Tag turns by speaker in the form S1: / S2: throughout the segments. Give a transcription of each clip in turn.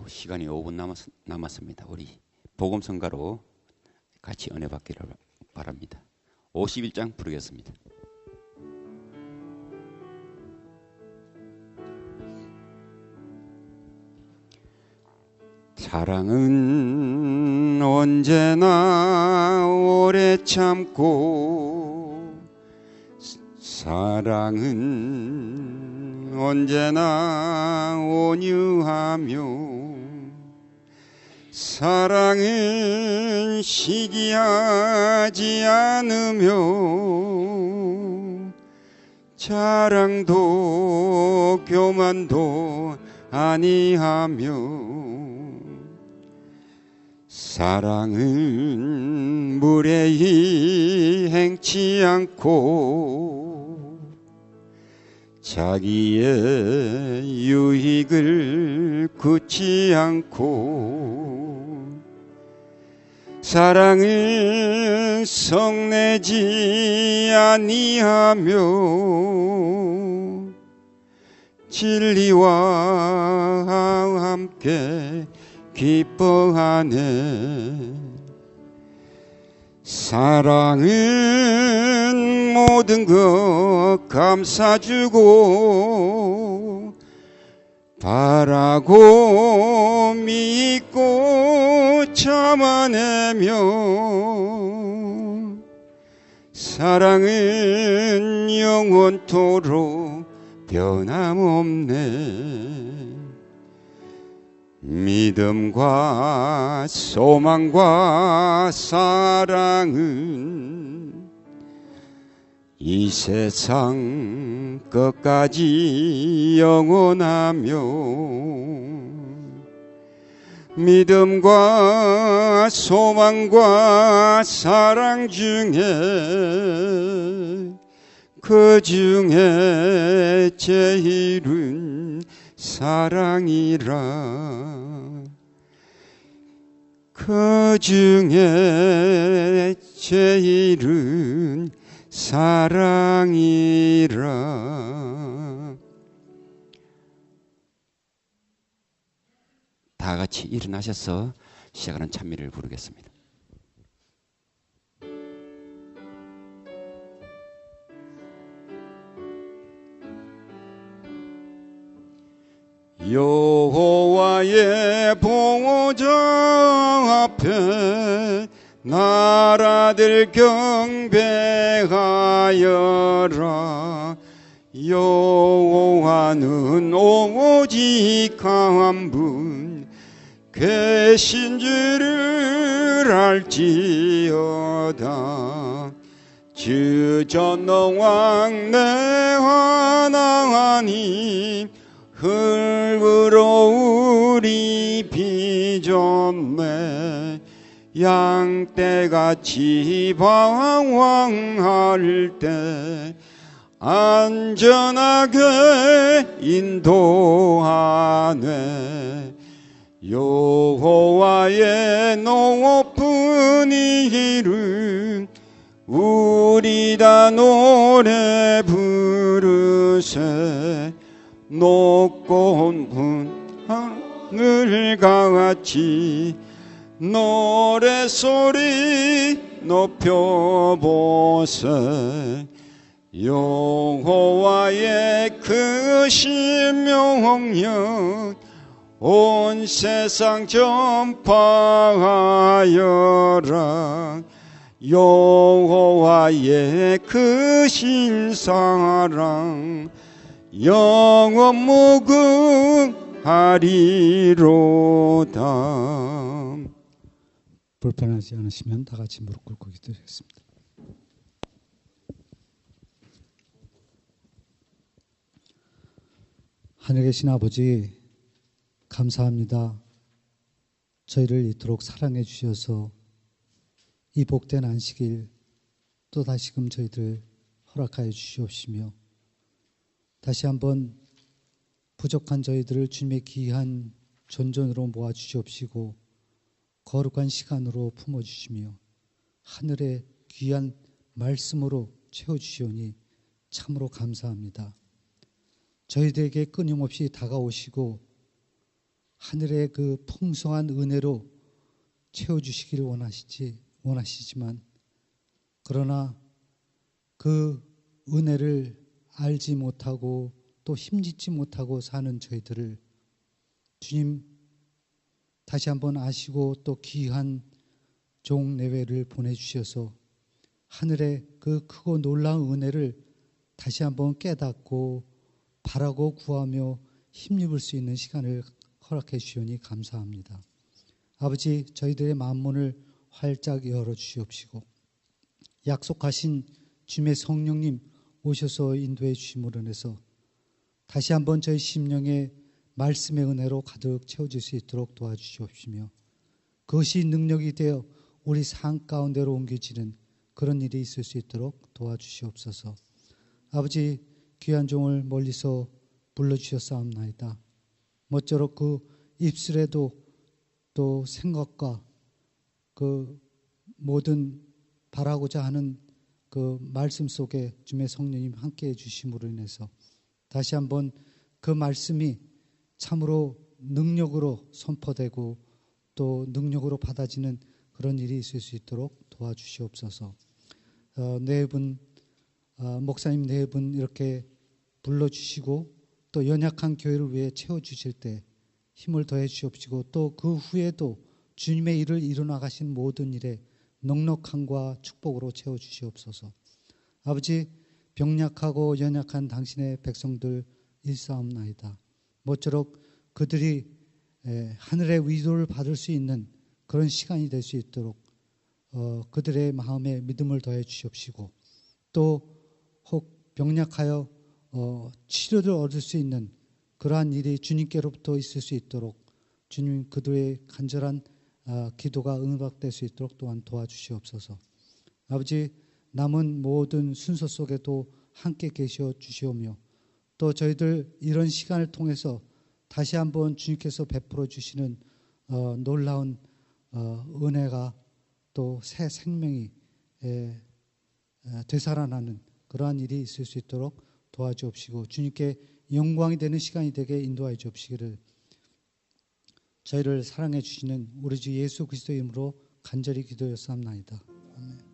S1: 시간이 5분 남았습니다. 우리 복음성가로 같이 은혜 받기를 바랍니다. 51장 부르겠습니다. 사랑은 언제나 오래 참고, 사랑은 언제나 온유하며, 사랑은 시기하지 않으며, 자랑도 교만도 아니하며, 사랑은 무례히 행치 않고, 자기의 유익을 굳지 않고, 사랑은 성내지 아니하며, 진리와 함께 기뻐하네. 사랑은 모든 것 감싸주고, 바라고 믿고 참아내며, 사랑은 영원토록 변함없네. 믿음과 소망과 사랑은 이 세상 끝까지 영원하며, 믿음과 소망과 사랑 중에 그 중에 제일은 사랑이라. 그 중에 제일은 사랑이라. 다 같이 일어나셔서 시작하는 찬미를 부르겠습니다. 여호와의 보호자 앞에 나라들 경배하여라. 여호와는 오직 한 분 계신 줄을 알지어다. 주 전능왕 내 하나님, 흙으로 우리 빚었네. 양떼같이 방황할 때 안전하게 인도하네. 여호와의 높은 이름 우리 다 노래 부르세. 높고 하늘같이 노래소리 높여보세. 여호와의 크신 명령 온 세상 전파하여라. 여호와의 크신 사랑 영원 무궁하리로다.
S2: 불편하지 않으시면 다 같이 무릎 꿇고 기도하겠습니다. 하늘에 계신 아버지, 감사합니다. 저희를 이토록 사랑해 주셔서 이 복된 안식일 또 다시금 저희들 허락하여 주시옵시며, 다시 한번 부족한 저희들을 주님의 귀한 존전으로 모아 주시옵시고 거룩한 시간으로 품어주시며 하늘의 귀한 말씀으로 채워주시오니 참으로 감사합니다. 저희들에게 끊임없이 다가오시고 하늘의 그 풍성한 은혜로 채워주시기를 원하시지만 그러나 그 은혜를 알지 못하고 또 힘짓지 못하고 사는 저희들을 주님 다시 한번 아시고 또 귀한 종 내외를 보내주셔서 하늘의 그 크고 놀라운 은혜를 다시 한번 깨닫고 바라고 구하며 힘입을 수 있는 시간을 허락해 주시오니 감사합니다. 아버지, 저희들의 만문을 활짝 열어주시옵시고 약속하신 주님의 성령님 오셔서 인도해 주심으로 인해서 다시 한번 저희 심령에 말씀의 은혜로 가득 채워질 수 있도록 도와주시옵시며 그것이 능력이 되어 우리 삶 가운데로 옮겨지는 그런 일이 있을 수 있도록 도와주시옵소서. 아버지, 귀한 종을 멀리서 불러주셨사옵나이다. 모쪼록 그 입술에도 또 생각과 그 모든 바라고자 하는 그 말씀 속에 주님의 성령님 함께해 주심으로 인해서 다시 한번 그 말씀이 참으로 능력으로 선포되고 또 능력으로 받아지는 그런 일이 있을 수 있도록 도와주시옵소서. 네 분, 목사님 네 분 이렇게 불러주시고 또 연약한 교회를 위해 채워주실 때 힘을 더해 주시옵시고 또 그 후에도 주님의 일을 이루나가신 모든 일에 넉넉함과 축복으로 채워주시옵소서. 아버지, 병약하고 연약한 당신의 백성들 일사옵나이다. 모쪼록 그들이 하늘의 위로를 받을 수 있는 그런 시간이 될 수 있도록 그들의 마음에 믿음을 더해 주시옵시고 또 혹 병약하여 치료를 얻을 수 있는 그러한 일이 주님께로부터 있을 수 있도록 주님 그들의 간절한 기도가 응답될 수 있도록 또한 도와주시옵소서. 아버지, 남은 모든 순서 속에도 함께 계셔 주시오며 또 저희들 이런 시간을 통해서 다시 한번 주님께서 베풀어 주시는 놀라운 은혜가 또 새 생명이 되살아나는 그러한 일이 있을 수 있도록 도와주옵시고 주님께 영광이 되는 시간이 되게 인도하여 주옵시기를 저희를 사랑해 주시는 우리 주 예수 그리스도의 이름으로 간절히 기도하옵나이다. 아멘.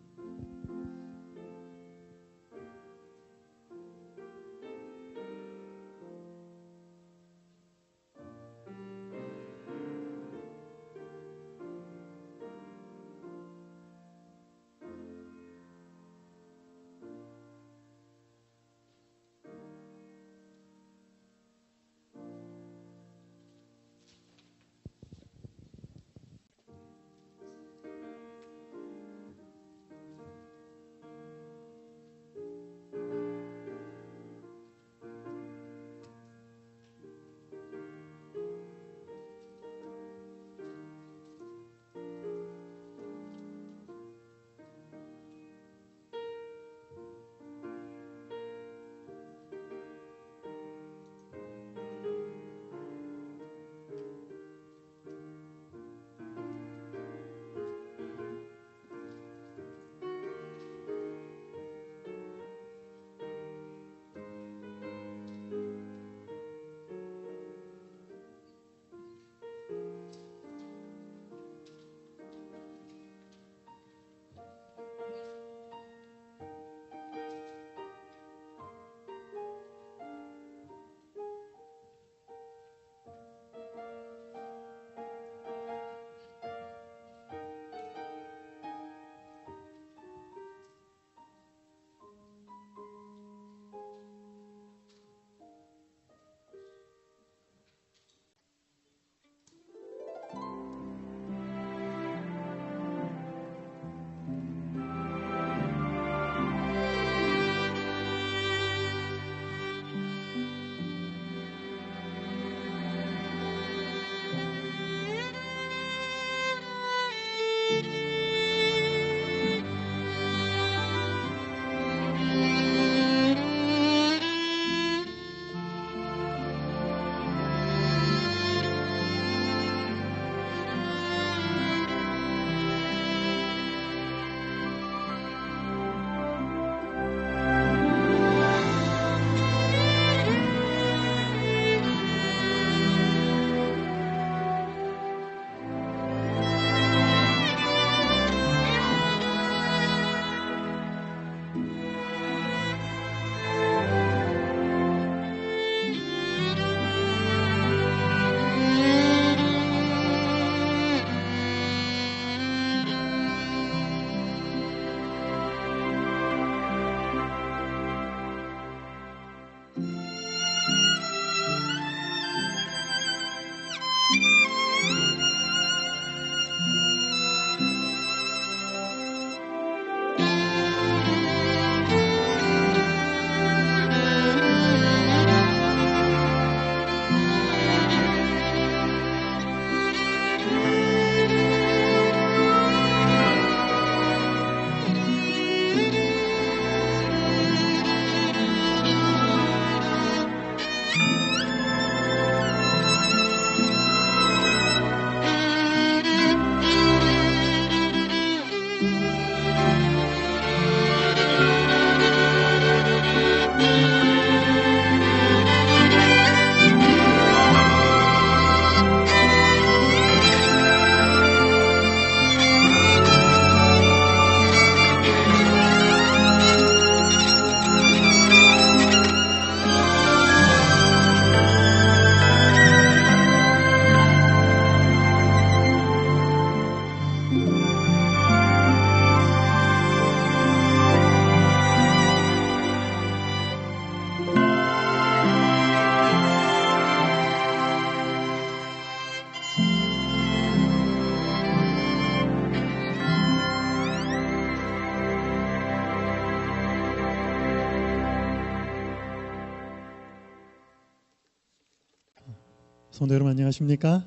S3: 성도 여러분 안녕하십니까?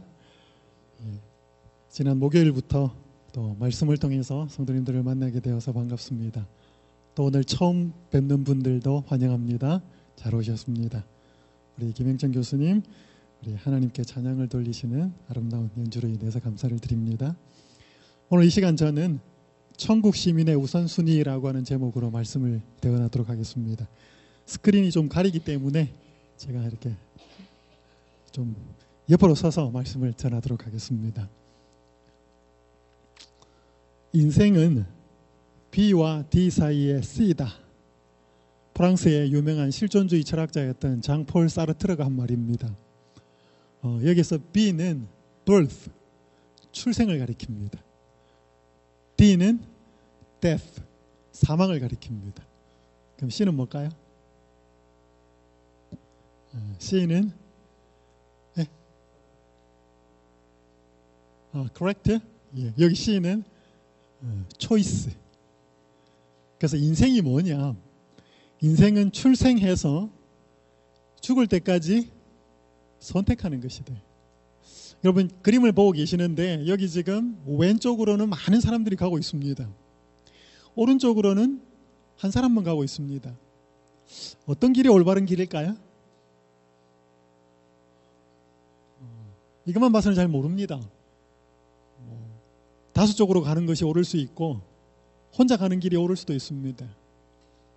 S3: 지난 목요일부터 또 말씀을 통해서 성도님들을 만나게 되어서 반갑습니다. 또 오늘 처음 뵙는 분들도 환영합니다. 잘 오셨습니다. 우리 김행정 교수님, 우리 하나님께 찬양을 돌리시는 아름다운 연주로 인해서 감사를 드립니다. 오늘 이 시간 저는 천국 시민의 우선순위라고 하는 제목으로 말씀을 대언하도록 하겠습니다. 스크린이 좀 가리기 때문에 제가 이렇게 좀 옆으로 서서 말씀을 전하도록 하겠습니다. 인생은 B와 D 사이의 C다. 프랑스의 유명한 실존주의 철학자였던 장폴 사르트르가 한 말입니다. 여기서 B는 birth, 출생을 가리킵니다. D는 death, 사망을 가리킵니다. 그럼 C는 뭘까요? C는 correct? 예, 여기 C는 choice. 그래서 인생이 뭐냐? 인생은 출생해서 죽을 때까지 선택하는 것이다. 여러분 그림을 보고 계시는데 여기 지금 왼쪽으로는 많은 사람들이 가고 있습니다. 오른쪽으로는 한 사람만 가고 있습니다. 어떤 길이 올바른 길일까요? 이것만 봐서는 잘 모릅니다. 다수쪽으로 가는 것이 옳을 수 있고 혼자 가는 길이 옳을 수도 있습니다.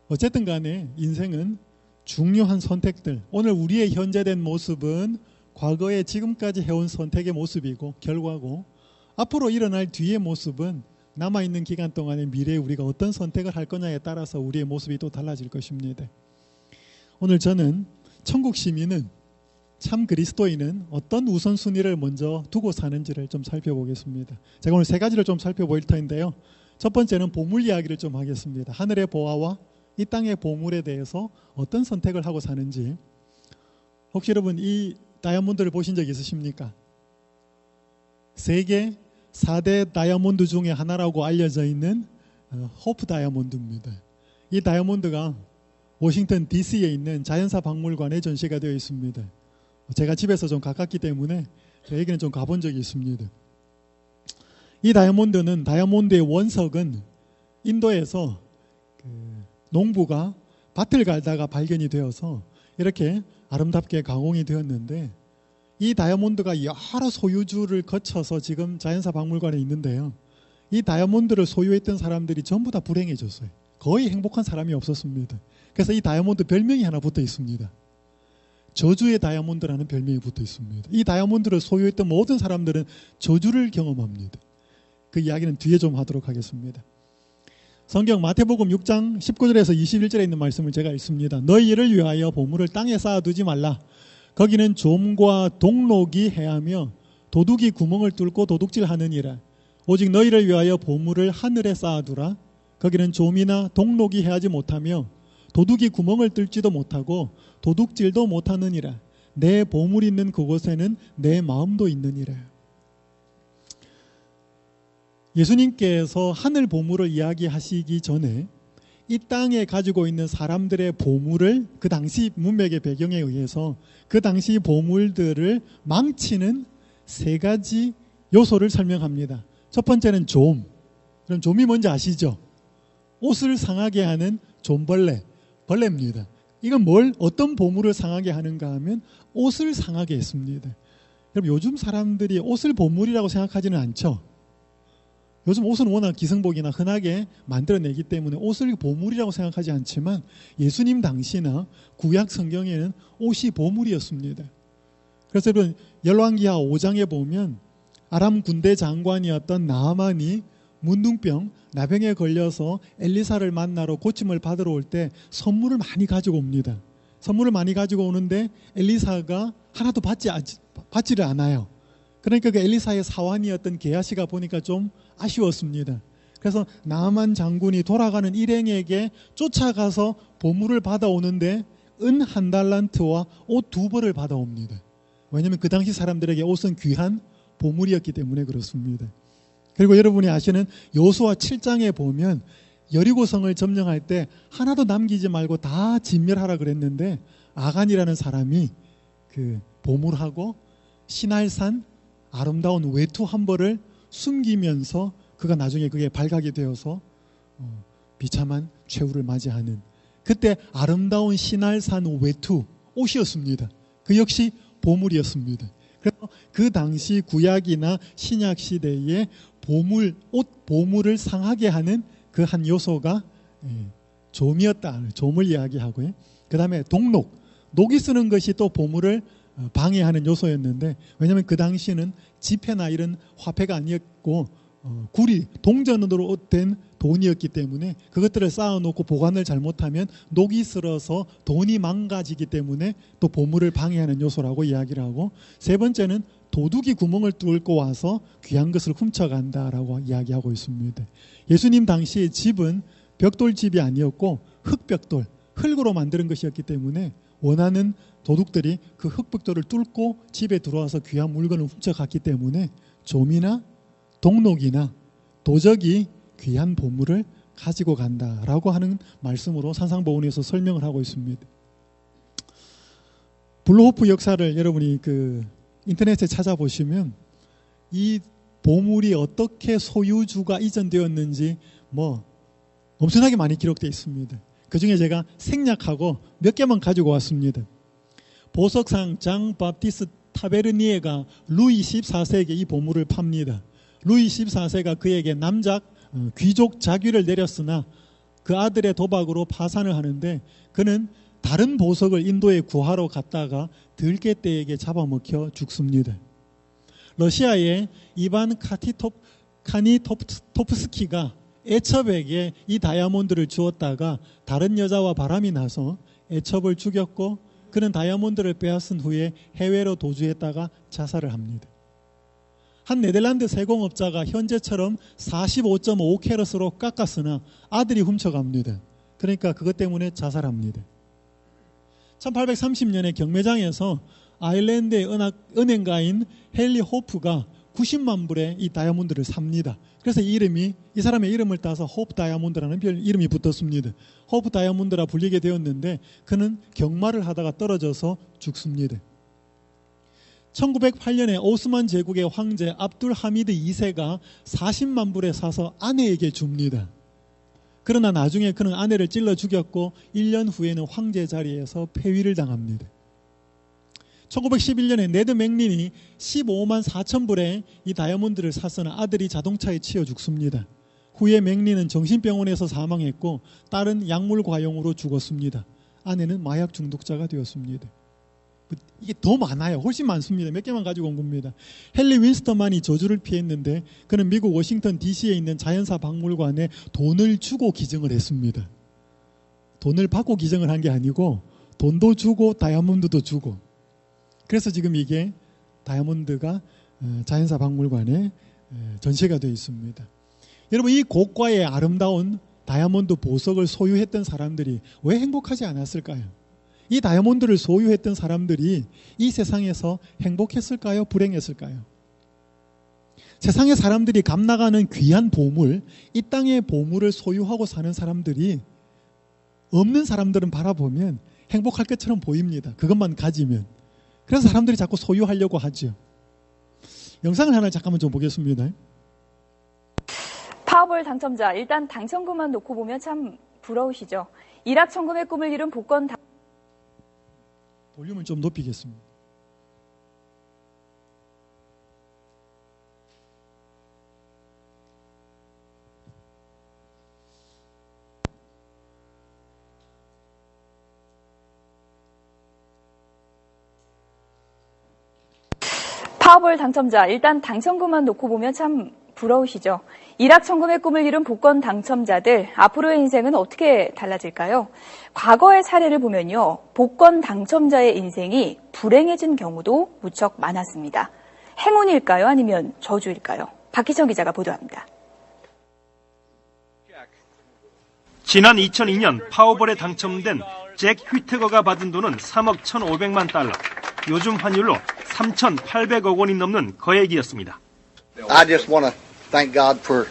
S3: 어쨌든 간에 인생은 중요한 선택들, 오늘 우리의 현재된 모습은 과거에 지금까지 해온 선택의 모습이고 결과고, 앞으로 일어날 뒤의 모습은 남아있는 기간 동안의 미래에 우리가 어떤 선택을 할 거냐에 따라서 우리의 모습이 또 달라질 것입니다. 오늘 저는 천국 시민은, 참 그리스도인은 어떤 우선순위를 먼저 두고 사는지를 좀 살펴보겠습니다. 제가 오늘 세 가지를 좀 살펴볼 텐데요. 첫 번째는 보물 이야기를 좀 하겠습니다. 하늘의 보화와 이 땅의 보물에 대해서 어떤 선택을 하고 사는지. 혹시 여러분 이 다이아몬드를 보신 적 있으십니까? 세계 4대 다이아몬드 중에 하나라고 알려져 있는 호프 다이아몬드입니다. 이 다이아몬드가 워싱턴 DC에 있는 자연사 박물관에 전시가 되어 있습니다. 제가 집에서 좀 가깝기 때문에 저에게는 좀 가본 적이 있습니다. 이 다이아몬드의 원석은 인도에서 농부가 밭을 갈다가 발견이 되어서 이렇게 아름답게 가공이 되었는데, 이 다이아몬드가 여러 소유주를 거쳐서 지금 자연사 박물관에 있는데요. 이 다이아몬드를 소유했던 사람들이 전부 다 불행해졌어요. 거의 행복한 사람이 없었습니다. 그래서 이 다이아몬드 별명이 하나 붙어 있습니다. 저주의 다이아몬드라는 별명이 붙어 있습니다. 이 다이아몬드를 소유했던 모든 사람들은 저주를 경험합니다. 그 이야기는 뒤에 좀 하도록 하겠습니다. 성경 마태복음 6장 19절에서 21절에 있는 말씀을 제가 읽습니다. 너희를 위하여 보물을 땅에 쌓아두지 말라. 거기는 좀과 동록이 해하며 도둑이 구멍을 뚫고 도둑질하느니라. 오직 너희를 위하여 보물을 하늘에 쌓아두라. 거기는 좀이나 동록이 해하지 못하며 도둑이 구멍을 뚫지도 못하고 도둑질도 못하느니라. 내 보물 있는 그곳에는 내 마음도 있느니라. 예수님께서 하늘 보물을 이야기하시기 전에 이 땅에 가지고 있는 사람들의 보물을, 그 당시 문맥의 배경에 의해서 그 당시 보물들을 망치는 세 가지 요소를 설명합니다. 첫 번째는 좀. 그럼 좀이 뭔지 아시죠? 옷을 상하게 하는 벌레입니다. 이건 어떤 보물을 상하게 하는가 하면 옷을 상하게 했습니다. 그럼 요즘 사람들이 옷을 보물이라고 생각하지는 않죠. 요즘 옷은 워낙 기성복이나 흔하게 만들어내기 때문에 옷을 보물이라고 생각하지 않지만 예수님 당시나 구약 성경에는 옷이 보물이었습니다. 그래서 여러분 열왕기하 5장에 보면 아람 군대 장관이었던 나아만이 문둥병, 나병에 걸려서 엘리사를 만나러 고침을 받으러 올 때 선물을 많이 가지고 옵니다. 선물을 많이 가지고 오는데 엘리사가 하나도 받지를 않아요. 그러니까 그 엘리사의 사환이었던 게하시가 보니까 좀 아쉬웠습니다. 그래서 나아만 장군이 돌아가는 일행에게 쫓아가서 보물을 받아오는데 은 1달란트와 옷 2벌을 받아옵니다. 왜냐하면 그 당시 사람들에게 옷은 귀한 보물이었기 때문에 그렇습니다. 그리고 여러분이 아시는 여호수아 7장에 보면 여리고성을 점령할 때 하나도 남기지 말고 다 진멸하라 그랬는데 아간이라는 사람이 그 보물하고 신할산 아름다운 외투 한 벌을 숨기면서 그가 나중에 그게 발각이 되어서 비참한 최후를 맞이하는 그때 아름다운 신할산 외투 옷이었습니다. 그 역시 보물이었습니다. 그래서 그 당시 구약이나 신약 시대에 보물을 상하게 하는 그 한 요소가 좀이었다. 좀을 이야기하고요. 그 다음에 녹이 쓰는 것이 또 보물을 방해하는 요소였는데, 왜냐하면 그 당시에는 지폐나 이런 화폐가 아니었고 구리, 동전으로 된 돈이었기 때문에 그것들을 쌓아놓고 보관을 잘못하면 녹이 슬어서 돈이 망가지기 때문에 또 보물을 방해하는 요소라고 이야기를 하고, 세 번째는 도둑이 구멍을 뚫고 와서 귀한 것을 훔쳐간다라고 이야기하고 있습니다. 예수님 당시의 집은 벽돌집이 아니었고 흙벽돌, 흙으로 만드는 것이었기 때문에 원하는 도둑들이 그 흙벽돌을 뚫고 집에 들어와서 귀한 물건을 훔쳐갔기 때문에 좀이나 동록이나 도적이 귀한 보물을 가지고 간다라고 하는 말씀으로 산상보훈에서 설명을 하고 있습니다. 블루호프 역사를 여러분이 인터넷에 찾아보시면 이 보물이 어떻게 소유주가 이전되었는지 엄청나게 많이 기록되어 있습니다. 그 중에 제가 생략하고 몇 개만 가지고 왔습니다. 보석상 장 바티스 타베르니에가 루이 14세에게 이 보물을 팝니다. 루이 14세가 그에게 귀족 자귀를 내렸으나 그 아들의 도박으로 파산을 하는데, 그는 다른 보석을 인도에 구하러 갔다가 들깨떼에게 잡아먹혀 죽습니다. 러시아의 이반 카니토프스키가 애첩에게 이 다이아몬드를 주었다가 다른 여자와 바람이 나서 애첩을 죽였고, 그는 다이아몬드를 빼앗은 후에 해외로 도주했다가 자살을 합니다. 한 네덜란드 세공업자가 현재처럼 45.5캐럿으로 깎았으나 아들이 훔쳐갑니다. 그러니까 그것 때문에 자살합니다. 1830년에 경매장에서 아일랜드의 은행가인 헨리 호프가 90만 불에 이 다이아몬드를 삽니다. 그래서 이 사람의 이름을 따서 호프 다이아몬드라는 이름이 붙었습니다. 호프 다이아몬드라 불리게 되었는데, 그는 경마를 하다가 떨어져서 죽습니다. 1908년에 오스만 제국의 황제 압둘 하미드 2세가 40만 불에 사서 아내에게 줍니다. 그러나 나중에 그는 아내를 찔러 죽였고 1년 후에는 황제 자리에서 폐위를 당합니다. 1911년에 네드 맥린이 15만 4천 불에 이 다이아몬드를 샀으나 아들이 자동차에 치여 죽습니다. 후에 맥린은 정신병원에서 사망했고 딸은 약물 과용으로 죽었습니다. 아내는 마약 중독자가 되었습니다. 이게 더 많아요. 훨씬 많습니다. 몇 개만 가지고 온 겁니다. 헨리 윈스턴만이 저주를 피했는데, 그는 미국 워싱턴 DC에 있는 자연사 박물관에 돈을 주고 기증을 했습니다. 돈을 받고 기증을 한 게 아니고 돈도 주고 다이아몬드도 주고, 그래서 지금 이게 다이아몬드가 자연사 박물관에 전시가 되어 있습니다. 여러분, 이 고가의 아름다운 다이아몬드 보석을 소유했던 사람들이 왜 행복하지 않았을까요? 이 다이아몬드를 소유했던 사람들이 이 세상에서 행복했을까요? 불행했을까요? 세상의 사람들이 값나가는 귀한 보물, 이 땅의 보물을 소유하고 사는 사람들이 없는 사람들은 바라보면 행복할 것처럼 보입니다. 그것만 가지면. 그래서 사람들이 자꾸 소유하려고 하죠. 영상을 하나 잠깐만 좀 보겠습니다.
S4: 파워볼 당첨자, 일단 당첨금만 놓고 보면 참 부러우시죠. 일확천금의 꿈을 이룬 복권
S3: 볼륨을 좀 높이겠습니다.
S4: 파워볼 당첨자, 일단 당첨금만 놓고 보면 참 부러우시죠. 일확천금의 꿈을 이룬 복권 당첨자들, 앞으로의 인생은 어떻게 달라질까요? 과거의 사례를 보면요, 복권 당첨자의 인생이 불행해진 경우도 무척 많았습니다. 행운일까요? 아니면 저주일까요? 박희정 기자가 보도합니다.
S5: 지난 2002년 파워볼에 당첨된 잭 휘트거가 받은 돈은 3억 1,500만 달러, 요즘 환율로 3,800억 원이 넘는 거액이었습니다.
S6: I just want to thank God for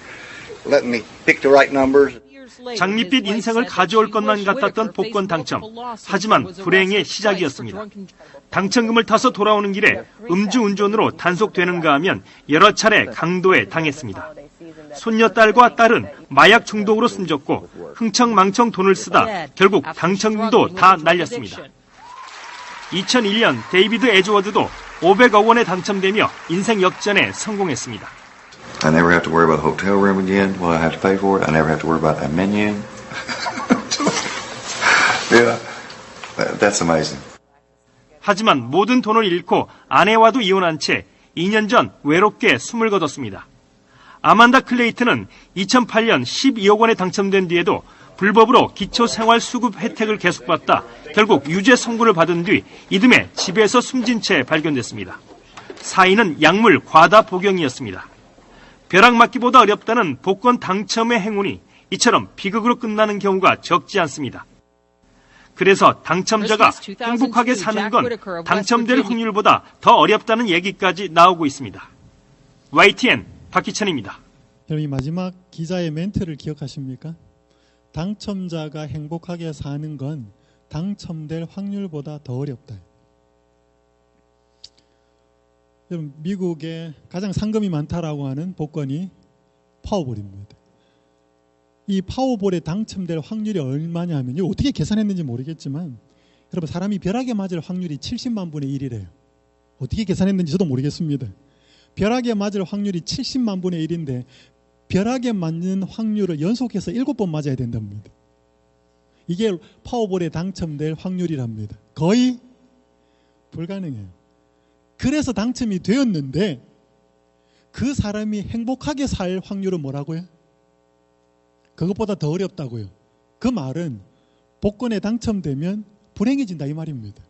S6: letting me pick the right numbers.
S5: 장밋빛 인생을 가져올 것만 같았던 복권 당첨. 하지만 불행의 시작이었습니다. 당첨금을 타서 돌아오는 길에 음주운전으로 단속되는가 하면 여러 차례 강도에 당했습니다. 손녀딸과 딸은 마약 중독으로 숨졌고 흥청망청 돈을 쓰다 결국 당첨금도 다 날렸습니다. 2001년 데이비드 에즈워드도 500억 원에 당첨되며 인생 역전에 성공했습니다.
S6: I never have to worry about the hotel room again. Will I have to pay for it? I never have to worry about that menu. Yeah, that's amazing.
S5: 하지만 모든 돈을 잃고 아내와도 이혼한 채 2년 전 외롭게 숨을 거뒀습니다. 아만다 클레이튼은 2008년 12억 원에 당첨된 뒤에도 불법으로 기초생활수급 혜택을 계속받다 결국 유죄 선고를 받은 뒤 이듬해 집에서 숨진 채 발견됐습니다. 사인은 약물 과다 복용이었습니다. 벼락 맞기보다 어렵다는 복권 당첨의 행운이 이처럼 비극으로 끝나는 경우가 적지 않습니다. 그래서 당첨자가 행복하게 사는 건 당첨될 확률보다 더 어렵다는 얘기까지 나오고 있습니다. YTN 박희찬입니다.
S3: 여러분, 이 마지막 기자의 멘트를 기억하십니까? 당첨자가 행복하게 사는 건 당첨될 확률보다 더 어렵다. 여러분, 미국에 가장 상금이 많다라고 하는 복권이 파워볼입니다. 이 파워볼에 당첨될 확률이 얼마냐 하면 어떻게 계산했는지 모르겠지만 여러분, 사람이 벼락에 맞을 확률이 70만 분의 1이래요. 어떻게 계산했는지 저도 모르겠습니다. 벼락에 맞을 확률이 70만 분의 1인데 벼락에 맞는 확률을 연속해서 7번 맞아야 된답니다. 이게 파워볼에 당첨될 확률이랍니다. 거의 불가능해요. 그래서 당첨이 되었는데 그 사람이 행복하게 살 확률은 뭐라고요? 그것보다 더 어렵다고요. 그 말은 복권에 당첨되면 불행해진다 이 말입니다.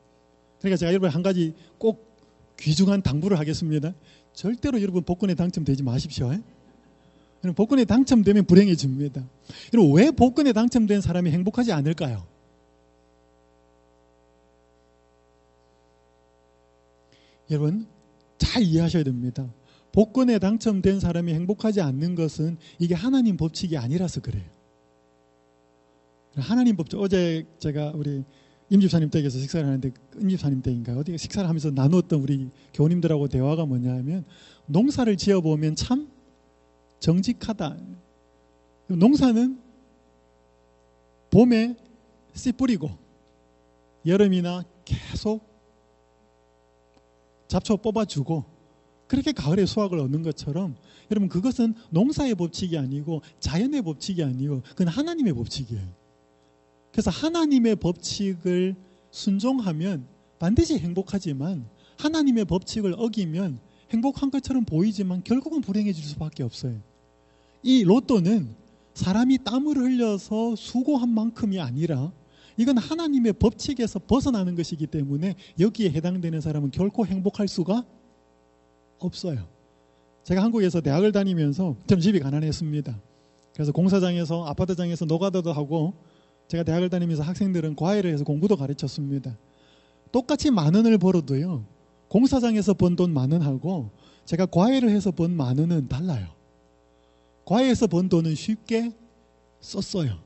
S3: 그러니까 제가 여러분 한 가지 꼭 귀중한 당부를 하겠습니다. 절대로 여러분 복권에 당첨되지 마십시오. 복권에 당첨되면 불행해집니다. 여러분, 왜 복권에 당첨된 사람이 행복하지 않을까요? 여러분, 잘 이해하셔야 됩니다. 복권에 당첨된 사람이 행복하지 않는 것은 이게 하나님 법칙이 아니라서 그래요. 하나님 법칙, 어제 제가 우리 임집사님 댁에서 식사를 하는데, 임집사님 댁인가 어디 식사를 하면서 나누었던 우리 교우님들하고 대화가 뭐냐 하면, 농사를 지어보면 참 정직하다. 농사는 봄에 씨 뿌리고 여름이나 계속 잡초 뽑아주고 그렇게 가을에 수확을 얻는 것처럼 여러분, 그것은 농사의 법칙이 아니고 자연의 법칙이 아니고 그건 하나님의 법칙이에요. 그래서 하나님의 법칙을 순종하면 반드시 행복하지만 하나님의 법칙을 어기면 행복한 것처럼 보이지만 결국은 불행해질 수밖에 없어요. 이 로또는 사람이 땀을 흘려서 수고한 만큼이 아니라 이건 하나님의 법칙에서 벗어나는 것이기 때문에 여기에 해당되는 사람은 결코 행복할 수가 없어요. 제가 한국에서 대학을 다니면서 좀 집이 가난했습니다. 그래서 공사장에서 아파트장에서 노가다도 하고 제가 대학을 다니면서 학생들은 과외를 해서 공부도 가르쳤습니다. 똑같이 10,000원을 벌어도요, 공사장에서 번 돈 10,000원하고 제가 과외를 해서 번 10,000원은 달라요. 과외에서 번 돈은 쉽게 썼어요.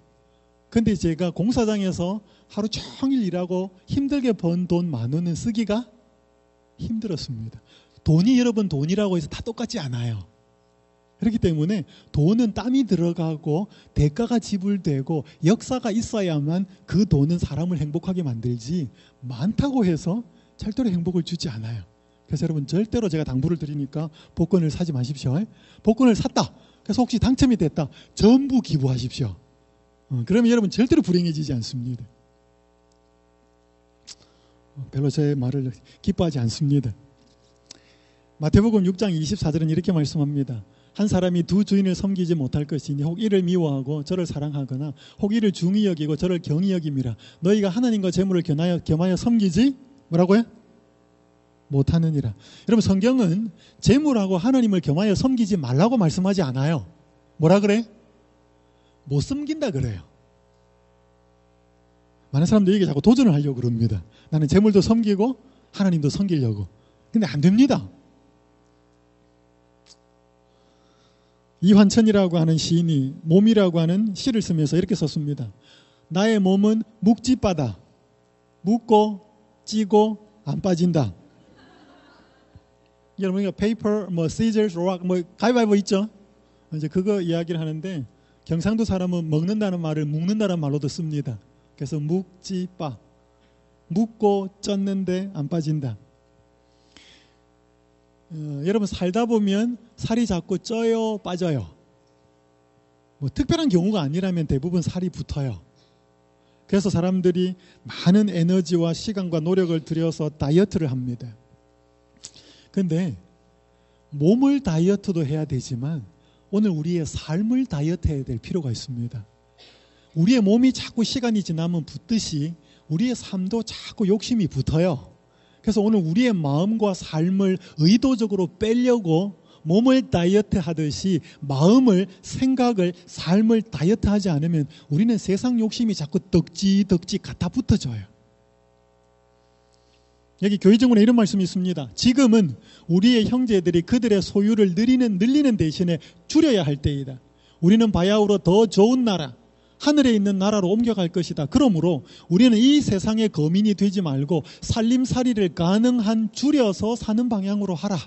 S3: 근데 제가 공사장에서 하루 종일 일하고 힘들게 번 돈 10,000원은 쓰기가 힘들었습니다. 돈이 여러분 돈이라고 해서 다 똑같지 않아요. 그렇기 때문에 돈은 땀이 들어가고 대가가 지불되고 역사가 있어야만 그 돈은 사람을 행복하게 만들지 많다고 해서 절대로 행복을 주지 않아요. 그래서 여러분, 절대로 제가 당부를 드리니까 복권을 사지 마십시오. 복권을 샀다, 그래서 혹시 당첨이 됐다, 전부 기부하십시오. 그러면 여러분 절대로 불행해지지 않습니다. 별로 제 말을 기뻐하지 않습니다. 마태복음 6장 24절은 이렇게 말씀합니다. 한 사람이 두 주인을 섬기지 못할 것이니 혹 이를 미워하고 저를 사랑하거나 혹 이를 중히 여기고 저를 경히 여김이라. 너희가 하나님과 재물을 겸하여 섬기지 뭐라고요? 못하느니라. 여러분, 성경은 재물하고 하나님을 겸하여 섬기지 말라고 말씀하지 않아요. 뭐라 그래? 못 섬긴다 그래요. 많은 사람들이 이게 자꾸 도전을 하려고 그럽니다. 나는 재물도 섬기고 하나님도 섬기려고. 근데 안 됩니다. 이환천이라고 하는 시인이 몸이라고 하는 시를 쓰면서 이렇게 썼습니다. 나의 몸은 묵지바다. 묵고 찌고 안 빠진다. 여러분, 우리가 페이퍼, scissors, rock, 가위바위보 있죠? 이제 그거 이야기를 하는데, 경상도 사람은 먹는다는 말을 묵는다는 말로도 씁니다. 그래서 묵지빠. 묵고 쪘는데 안 빠진다. 여러분, 살다 보면 살이 자꾸 쪄요, 빠져요. 특별한 경우가 아니라면 대부분 살이 붙어요. 그래서 사람들이 많은 에너지와 시간과 노력을 들여서 다이어트를 합니다. 그런데 몸을 다이어트도 해야 되지만 오늘 우리의 삶을 다이어트 해야 될 필요가 있습니다. 우리의 몸이 자꾸 시간이 지나면 붙듯이 우리의 삶도 자꾸 욕심이 붙어요. 그래서 오늘 우리의 마음과 삶을 의도적으로 빼려고 몸을 다이어트 하듯이 마음을, 생각을, 삶을 다이어트 하지 않으면 우리는 세상 욕심이 자꾸 덕지 갖다 붙어져요. 여기 교회정원에 이런 말씀이 있습니다. 지금은 우리의 형제들이 그들의 소유를 늘리는 대신에 줄여야 할 때이다. 우리는 바야흐로 더 좋은 나라, 하늘에 있는 나라로 옮겨갈 것이다. 그러므로 우리는 이 세상의 거민이 되지 말고 살림살이를 가능한 줄여서 사는 방향으로 하라.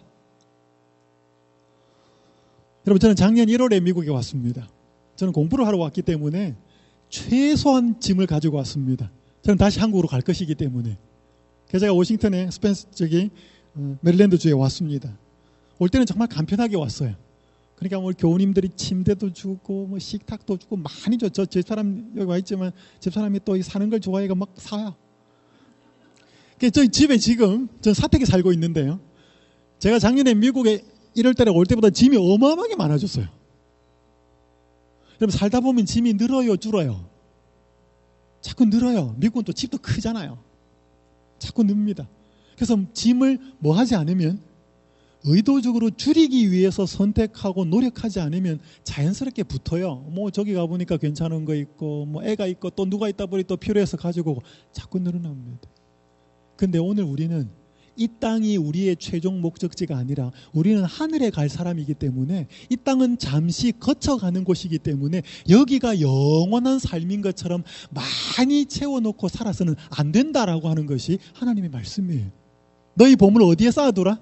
S3: 여러분, 저는 작년 1월에 미국에 왔습니다. 저는 공부를 하러 왔기 때문에 최소한 짐을 가지고 왔습니다. 저는 다시 한국으로 갈 것이기 때문에. 그래서 제가 워싱턴에 메릴랜드 주에 왔습니다. 올 때는 정말 간편하게 왔어요. 그러니까 교우님들이 침대도 주고 식탁도 주고 많이 줘. 저 집사람 여기 와 있지만 집사람이 또 사는 걸 좋아해가 막 사요. 저희 집에 지금 전 사택에 살고 있는데요. 제가 작년에 미국에 1월 달에 올 때보다 짐이 어마어마하게 많아졌어요. 여러분, 살다 보면 짐이 늘어요, 줄어요? 자꾸 늘어요. 미국은 또 집도 크잖아요. 자꾸 늡니다. 그래서 짐을 하지 않으면, 의도적으로 줄이기 위해서 선택하고 노력하지 않으면 자연스럽게 붙어요. 저기 가보니까 괜찮은 거 있고, 애가 있고, 또 누가 있다 보니 또 필요해서 가지고 오고, 자꾸 늘어납니다. 근데 오늘 우리는 이 땅이 우리의 최종 목적지가 아니라 우리는 하늘에 갈 사람이기 때문에, 이 땅은 잠시 거쳐가는 곳이기 때문에 여기가 영원한 삶인 것처럼 많이 채워놓고 살아서는 안 된다라고 하는 것이 하나님의 말씀이에요. 너희 보물을 어디에 쌓아두라?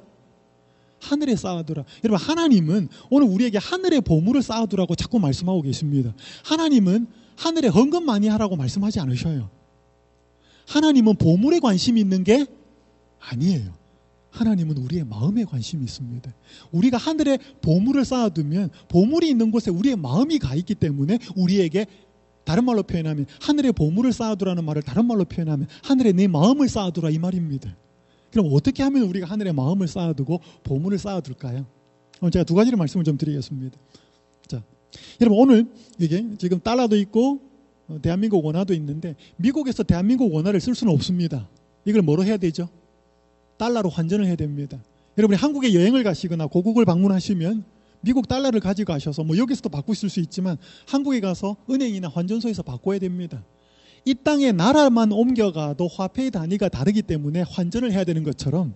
S3: 하늘에 쌓아두라. 여러분, 하나님은 오늘 우리에게 하늘의 보물을 쌓아두라고 자꾸 말씀하고 계십니다. 하나님은 하늘에 헌금 많이 하라고 말씀하지 않으셔요. 하나님은 보물에 관심이 있는 게 아니에요. 하나님은 우리의 마음에 관심이 있습니다. 우리가 하늘에 보물을 쌓아두면 보물이 있는 곳에 우리의 마음이 가 있기 때문에 우리에게, 다른 말로 표현하면, 하늘에 보물을 쌓아두라는 말을 다른 말로 표현하면 하늘에 내 마음을 쌓아두라 이 말입니다. 그럼 어떻게 하면 우리가 하늘에 마음을 쌓아두고 보물을 쌓아둘까요? 오늘 제가 두 가지를 말씀을 좀 드리겠습니다. 자, 여러분, 오늘 이게 지금 달러도 있고 대한민국 원화도 있는데, 미국에서 대한민국 원화를 쓸 수는 없습니다. 이걸 뭐로 해야 되죠? 달러로 환전을 해야 됩니다. 여러분이 한국에 여행을 가시거나 고국을 방문하시면 미국 달러를 가지고 가셔서 여기서도 바꾸실 수 있지만 한국에 가서 은행이나 환전소에서 바꿔야 됩니다. 이 땅에 나라만 옮겨가도 화폐의 단위가 다르기 때문에 환전을 해야 되는 것처럼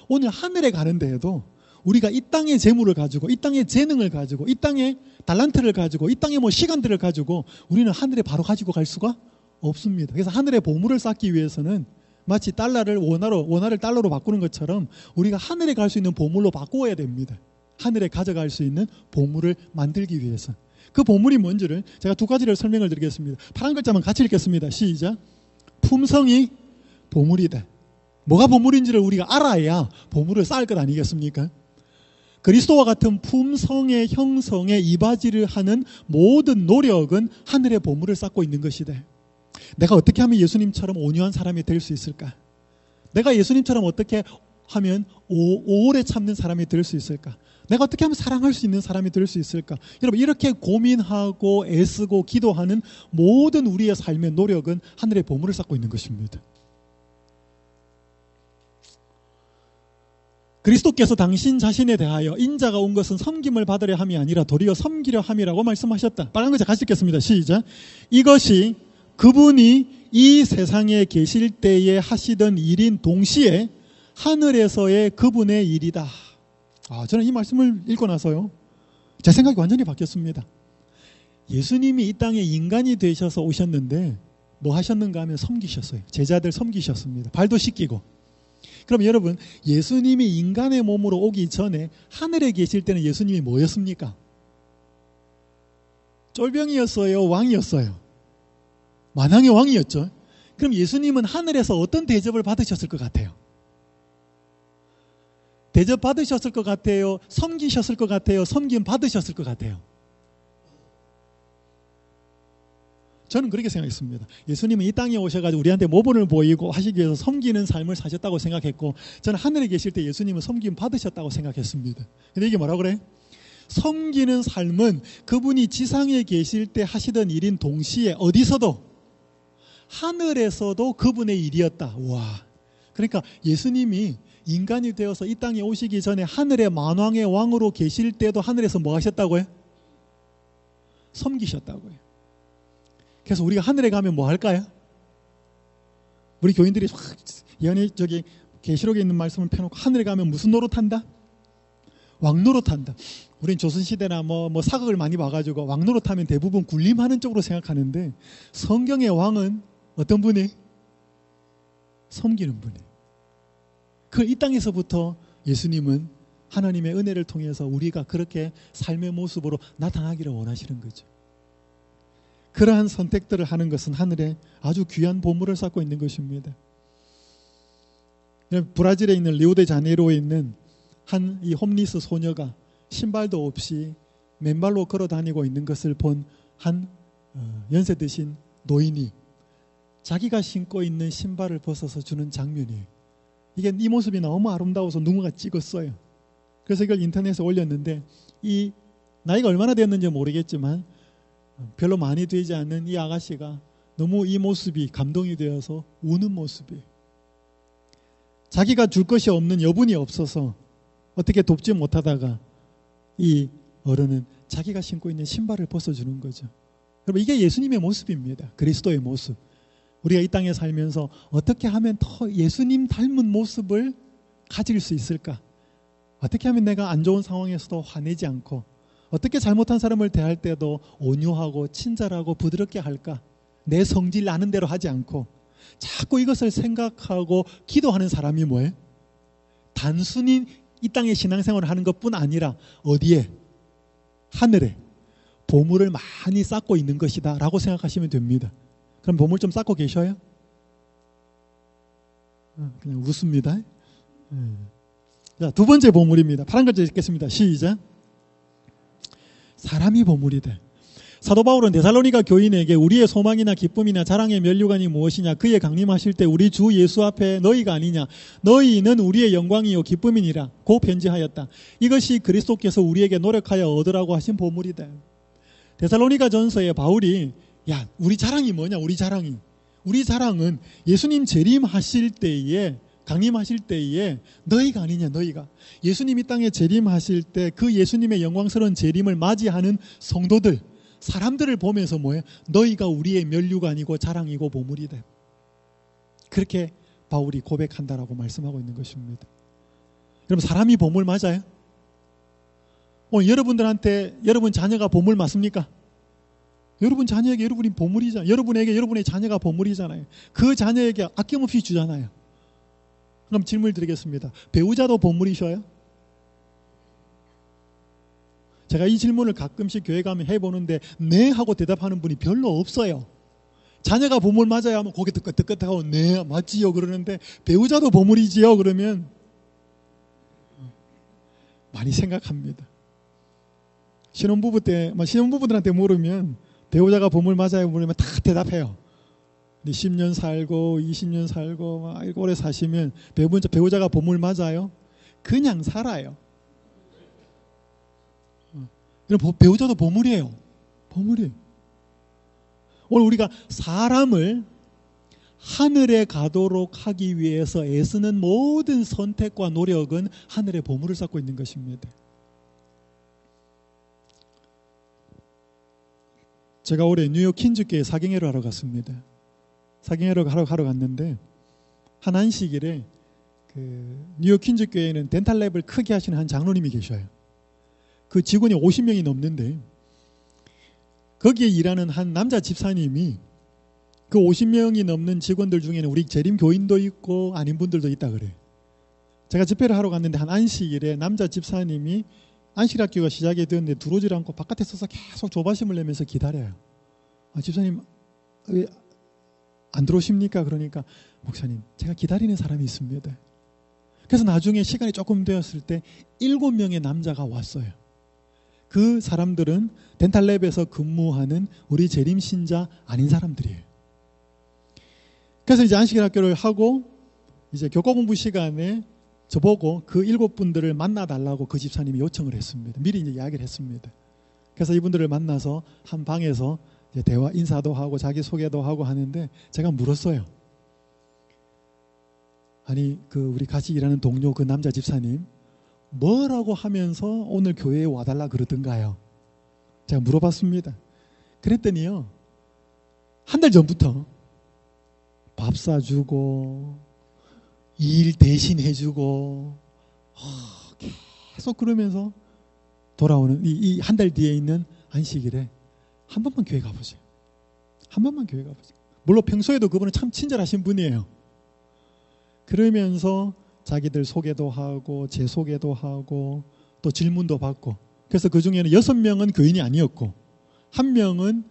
S3: 오늘 하늘에 가는 데에도 우리가 이 땅의 재물을 가지고, 이 땅의 재능을 가지고, 이 땅의 달란트를 가지고, 이 땅의 시간들을 가지고 우리는 하늘에 바로 가지고 갈 수가 없습니다. 그래서 하늘의 보물을 쌓기 위해서는 마치 원화를 달러로 바꾸는 것처럼 우리가 하늘에 갈 수 있는 보물로 바꾸어야 됩니다. 하늘에 가져갈 수 있는 보물을 만들기 위해서. 그 보물이 뭔지를 제가 두 가지를 설명을 드리겠습니다. 파란 글자만 같이 읽겠습니다. 시작. 품성이 보물이다. 뭐가 보물인지를 우리가 알아야 보물을 쌓을 것 아니겠습니까? 그리스도와 같은 품성의 형성에 이바지를 하는 모든 노력은 하늘의 보물을 쌓고 있는 것이다. 내가 어떻게 하면 예수님처럼 온유한 사람이 될 수 있을까? 내가 예수님처럼 어떻게 하면 오래 참는 사람이 될 수 있을까? 내가 어떻게 하면 사랑할 수 있는 사람이 될 수 있을까? 여러분, 이렇게 고민하고 애쓰고 기도하는 모든 우리의 삶의 노력은 하늘의 보물을 쌓고 있는 것입니다. 그리스도께서 당신 자신에 대하여 인자가 온 것은 섬김을 받으려 함이 아니라 도리어 섬기려 함이라고 말씀하셨다. 빨간 글자 같이 읽겠습니다. 시작. 이것이 그분이 이 세상에 계실 때에 하시던 일인 동시에 하늘에서의 그분의 일이다. 저는 이 말씀을 읽고 나서요, 제 생각이 완전히 바뀌었습니다. 예수님이 이 땅에 인간이 되셔서 오셨는데 뭐 하셨는가 하면 섬기셨어요. 제자들 섬기셨습니다. 발도 씻기고. 그럼 여러분, 예수님이 인간의 몸으로 오기 전에 하늘에 계실 때는 예수님이 뭐였습니까? 쫄병이었어요? 왕이었어요? 만왕의 왕이었죠. 그럼 예수님은 하늘에서 어떤 대접을 받으셨을 것 같아요? 대접 받으셨을 것 같아요? 섬기셨을 것 같아요? 섬김 받으셨을 것 같아요? 저는 그렇게 생각했습니다. 예수님은 이 땅에 오셔가지고 우리한테 모범을 보이고 하시기 위해서 섬기는 삶을 사셨다고 생각했고, 저는 하늘에 계실 때 예수님은 섬김 받으셨다고 생각했습니다. 근데 이게 뭐라고 그래? 섬기는 삶은 그분이 지상에 계실 때 하시던 일인 동시에 어디서도, 하늘에서도 그분의 일이었다. 와. 그러니까 예수님이 인간이 되어서 이 땅에 오시기 전에 하늘의 만왕의 왕으로 계실 때도 하늘에서 뭐 하셨다고요? 섬기셨다고요. 그래서 우리가 하늘에 가면 뭐 할까요? 우리 교인들이 예언이 저기 계시록에 있는 말씀을 펴놓고 하늘에 가면 무슨 노릇한다? 왕노릇한다. 우린 조선시대나 뭐 사극을 많이 봐가지고 왕노릇하면 대부분 군림하는 쪽으로 생각하는데, 성경의 왕은 어떤 분이? 섬기는 분이. 그 이 땅에서부터 예수님은 하나님의 은혜를 통해서 우리가 그렇게 삶의 모습으로 나타나기를 원하시는 거죠. 그러한 선택들을 하는 것은 하늘에 아주 귀한 보물을 쌓고 있는 것입니다. 브라질에 있는 리오데자네이루에 있는 한 이 홈리스 소녀가 신발도 없이 맨발로 걸어 다니고 있는 것을 본 한 연세 드신 노인이 자기가 신고 있는 신발을 벗어서 주는 장면이에요. 이게 이 모습이 너무 아름다워서 누군가 찍었어요. 그래서 이걸 인터넷에 올렸는데, 이 나이가 얼마나 됐는지 모르겠지만 별로 많이 되지 않는 이 아가씨가 너무 이 모습이 감동이 되어서 우는 모습이에요. 자기가 줄 것이 없는 여분이 없어서 어떻게 돕지 못하다가 이 어른은 자기가 신고 있는 신발을 벗어주는 거죠. 여러분, 이게 예수님의 모습입니다. 그리스도의 모습. 우리가 이 땅에 살면서 어떻게 하면 더 예수님 닮은 모습을 가질 수 있을까? 어떻게 하면 내가 안 좋은 상황에서도 화내지 않고, 어떻게 잘못한 사람을 대할 때도 온유하고 친절하고 부드럽게 할까? 내 성질 나는 대로 하지 않고 자꾸 이것을 생각하고 기도하는 사람이 뭐예요? 단순히 이 땅에 신앙생활을 하는 것뿐 아니라 어디에? 하늘에 보물을 많이 쌓고 있는 것이다 라고 생각하시면 됩니다. 그럼 보물 좀 쌓고 계셔요? 그냥 웃습니다. 자, 두 번째 보물입니다. 파란 글자 읽겠습니다. 시작. 사람이 보물이다. 사도 바울은 데살로니가 교인에게 우리의 소망이나 기쁨이나 자랑의 면류관이 무엇이냐, 그의 강림하실 때 우리 주 예수 앞에 너희가 아니냐, 너희는 우리의 영광이요 기쁨이니라 고 편지하였다. 이것이 그리스도께서 우리에게 노력하여 얻으라고 하신 보물이다. 데살로니가 전서에 바울이 야, 우리 자랑이 뭐냐? 우리 자랑은 예수님 재림하실 때에, 강림하실 때에 너희가 아니냐, 너희가. 예수님 이 땅에 재림하실 때 그 예수님의 영광스러운 재림을 맞이하는 성도들, 사람들을 보면서 뭐예요? 너희가 우리의 면류관이고 자랑이고 보물이다. 그렇게 바울이 고백한다라고 말씀하고 있는 것입니다. 여러분, 사람이 보물 맞아요? 오늘 여러분들한테 여러분 자녀가 보물 맞습니까? 여러분 자녀에게 여러분이 보물이잖아요. 여러분에게 여러분의 자녀가 보물이잖아요. 그 자녀에게 아낌없이 주잖아요. 그럼 질문을 드리겠습니다. 배우자도 보물이셔요? 제가 이 질문을 가끔씩 교회 가면 해보는데 네 하고 대답하는 분이 별로 없어요. 자녀가 보물 맞아요 하면 고개 뜨끈뜨끈하고 네 맞지요 그러는데, 배우자도 보물이지요 그러면 많이 생각합니다. 신혼부부들한테 물으면 배우자가 보물 맞아요 물으면 다 대답해요. 근데 10년 살고 20년 살고 오래 사시면 배우자가 보물 맞아요? 그냥 살아요. 그럼 배우자도 보물이에요. 보물이에요. 오늘 우리가 사람을 하늘에 가도록 하기 위해서 애쓰는 모든 선택과 노력은 하늘의 보물을 쌓고 있는 것입니다. 제가 올해 뉴욕 퀸즈교회 사경회를 하러 갔습니다. 사경회를 하러 갔는데 한 안식일에 그 뉴욕 퀸즈교회에는 덴탈랩을 크게 하시는 한 장로님이 계셔요. 그 직원이 50명이 넘는데 거기에 일하는 한 남자 집사님이 그 50명이 넘는 직원들 중에는 우리 재림 교인도 있고 아닌 분들도 있다 그래요. 제가 집회를 하러 갔는데 한 안식일에 남자 집사님이 안식학교가 시작이 되었는데 들어오질 않고 바깥에 서서 계속 조바심을 내면서 기다려요. 집사님 왜 안 들어오십니까? 그러니까 목사님 제가 기다리는 사람이 있습니다. 그래서 나중에 시간이 조금 되었을 때 7명의 남자가 왔어요. 그 사람들은 덴탈랩에서 근무하는 우리 재림신자 아닌 사람들이에요. 그래서 이제 안식일학교를 하고 이제 교과 공부 시간에 저보고 그 7분들을 만나달라고 그 집사님이 요청을 했습니다. 미리 이제 이야기를 했습니다. 그래서 이분들을 만나서 한 방에서 이제 대화 인사도 하고 자기 소개도 하고 하는데 제가 물었어요. 아니 그 우리 같이 일하는 동료 그 남자 집사님 뭐라고 하면서 오늘 교회에 와달라 그러던가요? 제가 물어봤습니다. 그랬더니요. 한 달 전부터 밥 사주고 일 대신 해주고 계속 그러면서 돌아오는 이 한 달 뒤에 있는 안식일에 한 번만 교회 가보세요. 한 번만 교회 가보세요. 물론 평소에도 그분은 참 친절하신 분이에요. 그러면서 자기들 소개도 하고 제 소개도 하고 또 질문도 받고 그래서 그 중에는 6명은 교인이 아니었고 1명은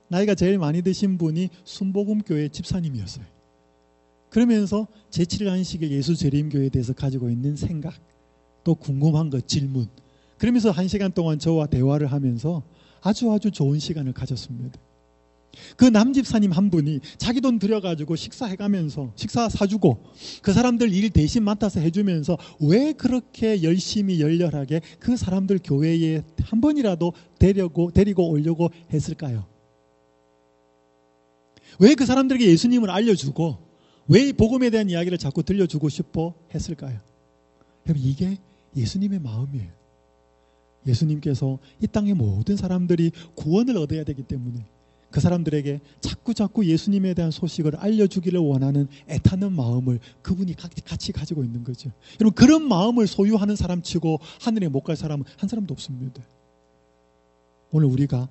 S3: 나이가 제일 많이 드신 분이 순복음교회 집사님이었어요. 그러면서 제7일 안식일 예수재림교회에 대해서 가지고 있는 생각 또 궁금한 것 질문 그러면서 1시간 동안 저와 대화를 하면서 아주 좋은 시간을 가졌습니다. 그 남집사님 한 분이 자기 돈 들여가지고 식사해가면서 식사 사주고 그 사람들 일 대신 맡아서 해주면서 왜 그렇게 열심히 열렬하게 그 사람들 교회에 한 번이라도 데리고 오려고 했을까요? 왜 그 사람들에게 예수님을 알려주고 왜 복음에 대한 이야기를 자꾸 들려주고 싶어 했을까요? 여러분 이게 예수님의 마음이에요. 예수님께서 이 땅의 모든 사람들이 구원을 얻어야 되기 때문에 그 사람들에게 자꾸 예수님에 대한 소식을 알려주기를 원하는 애타는 마음을 그분이 같이 가지고 있는 거죠. 여러분 그런 마음을 소유하는 사람 치고 하늘에 못 갈 사람은 한 사람도 없습니다. 오늘 우리가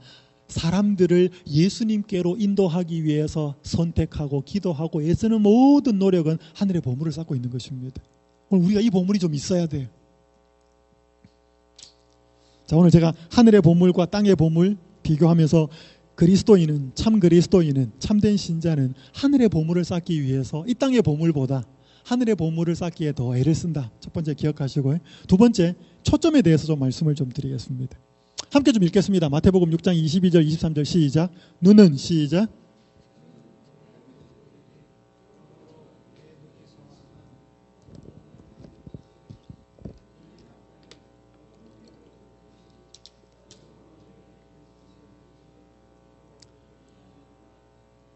S3: 사람들을 예수님께로 인도하기 위해서 선택하고 기도하고 애쓰는 모든 노력은 하늘의 보물을 쌓고 있는 것입니다. 오늘 우리가 이 보물이 좀 있어야 돼요. 자, 오늘 제가 하늘의 보물과 땅의 보물 비교하면서 그리스도인은 참된 신자는 하늘의 보물을 쌓기 위해서 이 땅의 보물보다 하늘의 보물을 쌓기에 더 애를 쓴다. 첫 번째 기억하시고요. 두 번째 초점에 대해서 좀 말씀을 좀 드리겠습니다. 함께 좀 읽겠습니다. 마태복음 6장 22절 23절 시작. 눈은 시작.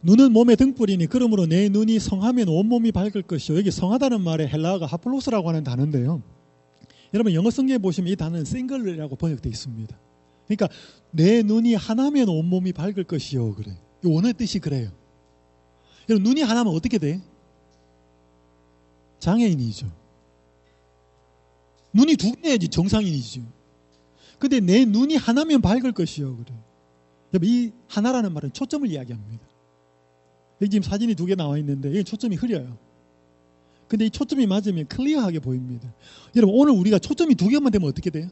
S3: 눈은 몸의 등불이니 그러므로 내 눈이 성하면 온몸이 밝을 것이요. 여기 성하다는 말에 헬라어가 하플로스라고 하는 단어인데요. 여러분 영어 성경에 보시면 이 단어는 싱글이라고 번역되어 있습니다. 그러니까 내 눈이 하나면 온몸이 밝을 것이요. 그래. 이 원어의 뜻이 그래요. 여러분 눈이 하나면 어떻게 돼? 장애인이죠. 눈이 두 개야지 정상인이죠. 근데 내 눈이 하나면 밝을 것이요. 그래. 여러분 이 하나라는 말은 초점을 이야기합니다. 여기 지금 사진이 2개 나와 있는데 여기 초점이 흐려요. 근데 이 초점이 맞으면 클리어하게 보입니다. 여러분 오늘 우리가 초점이 2개만 되면 어떻게 돼요?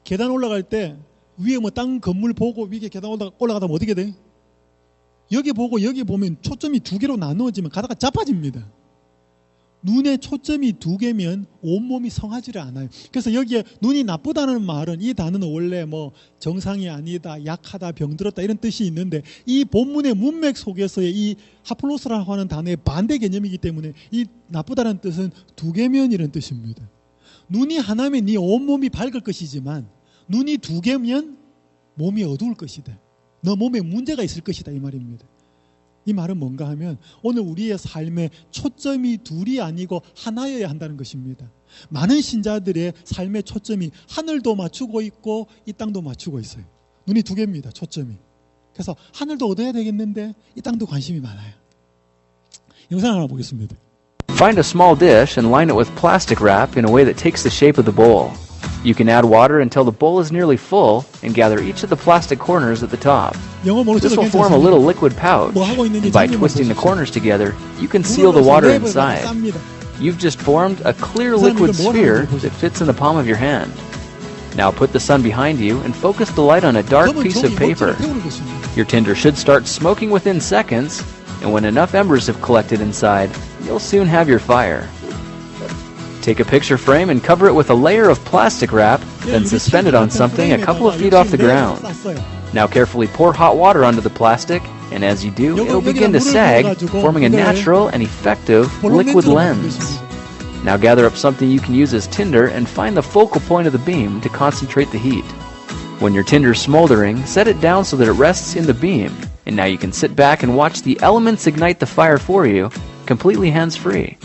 S3: 계단 올라갈 때 위에 뭐 땅 건물 보고 위에 계단 올라가다 보면 어떻게 돼? 여기 보고 여기 보면 초점이 2개로 나누어지면 가다가 자빠집니다. 눈에 초점이 2개면 온몸이 성하지를 않아요. 그래서 여기에 눈이 나쁘다는 말은 이 단어는 원래 뭐 정상이 아니다, 약하다, 병들었다 이런 뜻이 있는데 이 본문의 문맥 속에서의 이 하플로스라고 하는 단어의 반대 개념이기 때문에 이 나쁘다는 뜻은 2개면 이런 뜻입니다. 눈이 하나면 네 온몸이 밝을 것이지만 눈이 2개면 몸이 어두울 것이다. 너 몸에 문제가 있을 것이다 이 말입니다. 이 말은 뭔가 하면 오늘 우리의 삶의 초점이 둘이 아니고 하나여야 한다는 것입니다. 많은 신자들의 삶의 초점이 하늘도 맞추고 있고 이 땅도 맞추고 있어요. 눈이 2개입니다. 초점이. 그래서 하늘도 얻어야 되겠는데 이 땅도 관심이 많아요. 영상 하나 보겠습니다.
S7: Find a small dish and line it with plastic wrap in a way that takes the shape of the bowl. You can add water until the bowl is nearly full and gather each of the plastic corners at the top.
S3: 영어
S7: This
S3: 모르셔도
S7: will form a little
S3: 괜찮습니다.
S7: liquid pouch,
S3: 뭐 하고 있는지
S7: and by
S3: 장면만
S7: twisting the
S3: 보십시오.
S7: corners together, you can seal the
S3: 물을
S7: water
S3: 넣어서 랩을
S7: inside.
S3: 쌉니다.
S7: You've just formed a clear
S3: 그 사람이
S7: liquid
S3: 이걸 뭘
S7: sphere
S3: 하는지 보십시오.
S7: that fits in the palm of your hand. Now put the sun behind you and focus the light on a dark
S3: 검은
S7: piece
S3: 종이
S7: of paper.
S3: 목줄을 태우는 것입니다.
S7: Your tinder should start smoking within seconds, and when enough embers have collected inside, you'll soon have your fire. Take a picture frame and cover it with a layer of plastic wrap, then suspend it on something a couple of feet off the ground. Now carefully pour hot water onto the plastic, and as you do, it'll begin to sag, forming a natural and effective liquid lens. Now gather up something you can use as tinder and find the focal point of the beam to concentrate the heat. When your tinder is smoldering, set it down so that it rests in the beam, and now you can sit back and watch the elements ignite the fire for you, completely hands-free.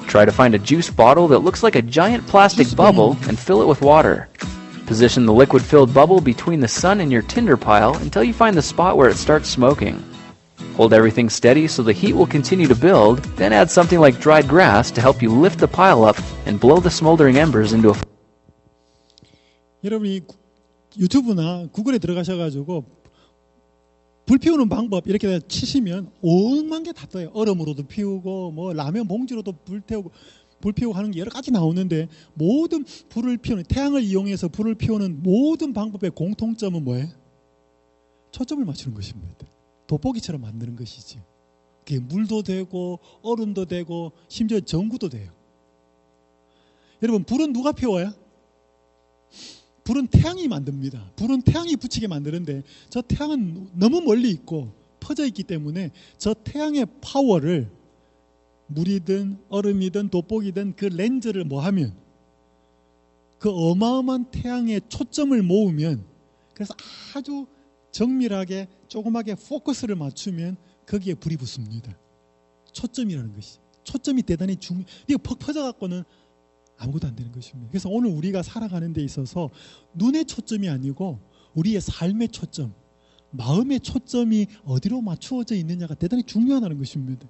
S7: Try to find a juice bottle that looks like a giant plastic bubble and fill it with water. Position the liquid-filled bubble between the sun and your tinder pile until you find the spot where it starts smoking. Hold everything steady so the heat will continue to build, then add something like dried grass to help you lift the pile up and blow the smoldering embers into a
S3: 여러분이 유튜브나 구글에 들어가셔가지고 불 피우는 방법 이렇게 치시면 오만 개 다 떠요. 얼음으로도 피우고 뭐 라면 봉지로도 불 피우고 하는 게 여러 가지 나오는데 모든 불을 피우는 태양을 이용해서 불을 피우는 모든 방법의 공통점은 뭐예요? 초점을 맞추는 것입니다. 돋보기처럼 만드는 것이지. 그게 물도 되고 얼음도 되고 심지어 전구도 돼요. 여러분 불은 누가 피워요? 불은 태양이 만듭니다. 불은 태양이 붙이게 만드는데 저 태양은 너무 멀리 있고 퍼져 있기 때문에 저 태양의 파워를 물이든 얼음이든 돋보기든 그 렌즈를 뭐 하면 그 어마어마한 태양의 초점을 모으면 그래서 아주 정밀하게 조그맣게 포커스를 맞추면 거기에 불이 붙습니다. 초점이라는 것이. 초점이 대단히 이거 퍽 퍼져갖고는 아무것도 안 되는 것입니다. 그래서 오늘 우리가 살아가는 데 있어서 눈의 초점이 아니고 우리의 삶의 초점, 마음의 초점이 어디로 맞추어져 있느냐가 대단히 중요하다는 것입니다.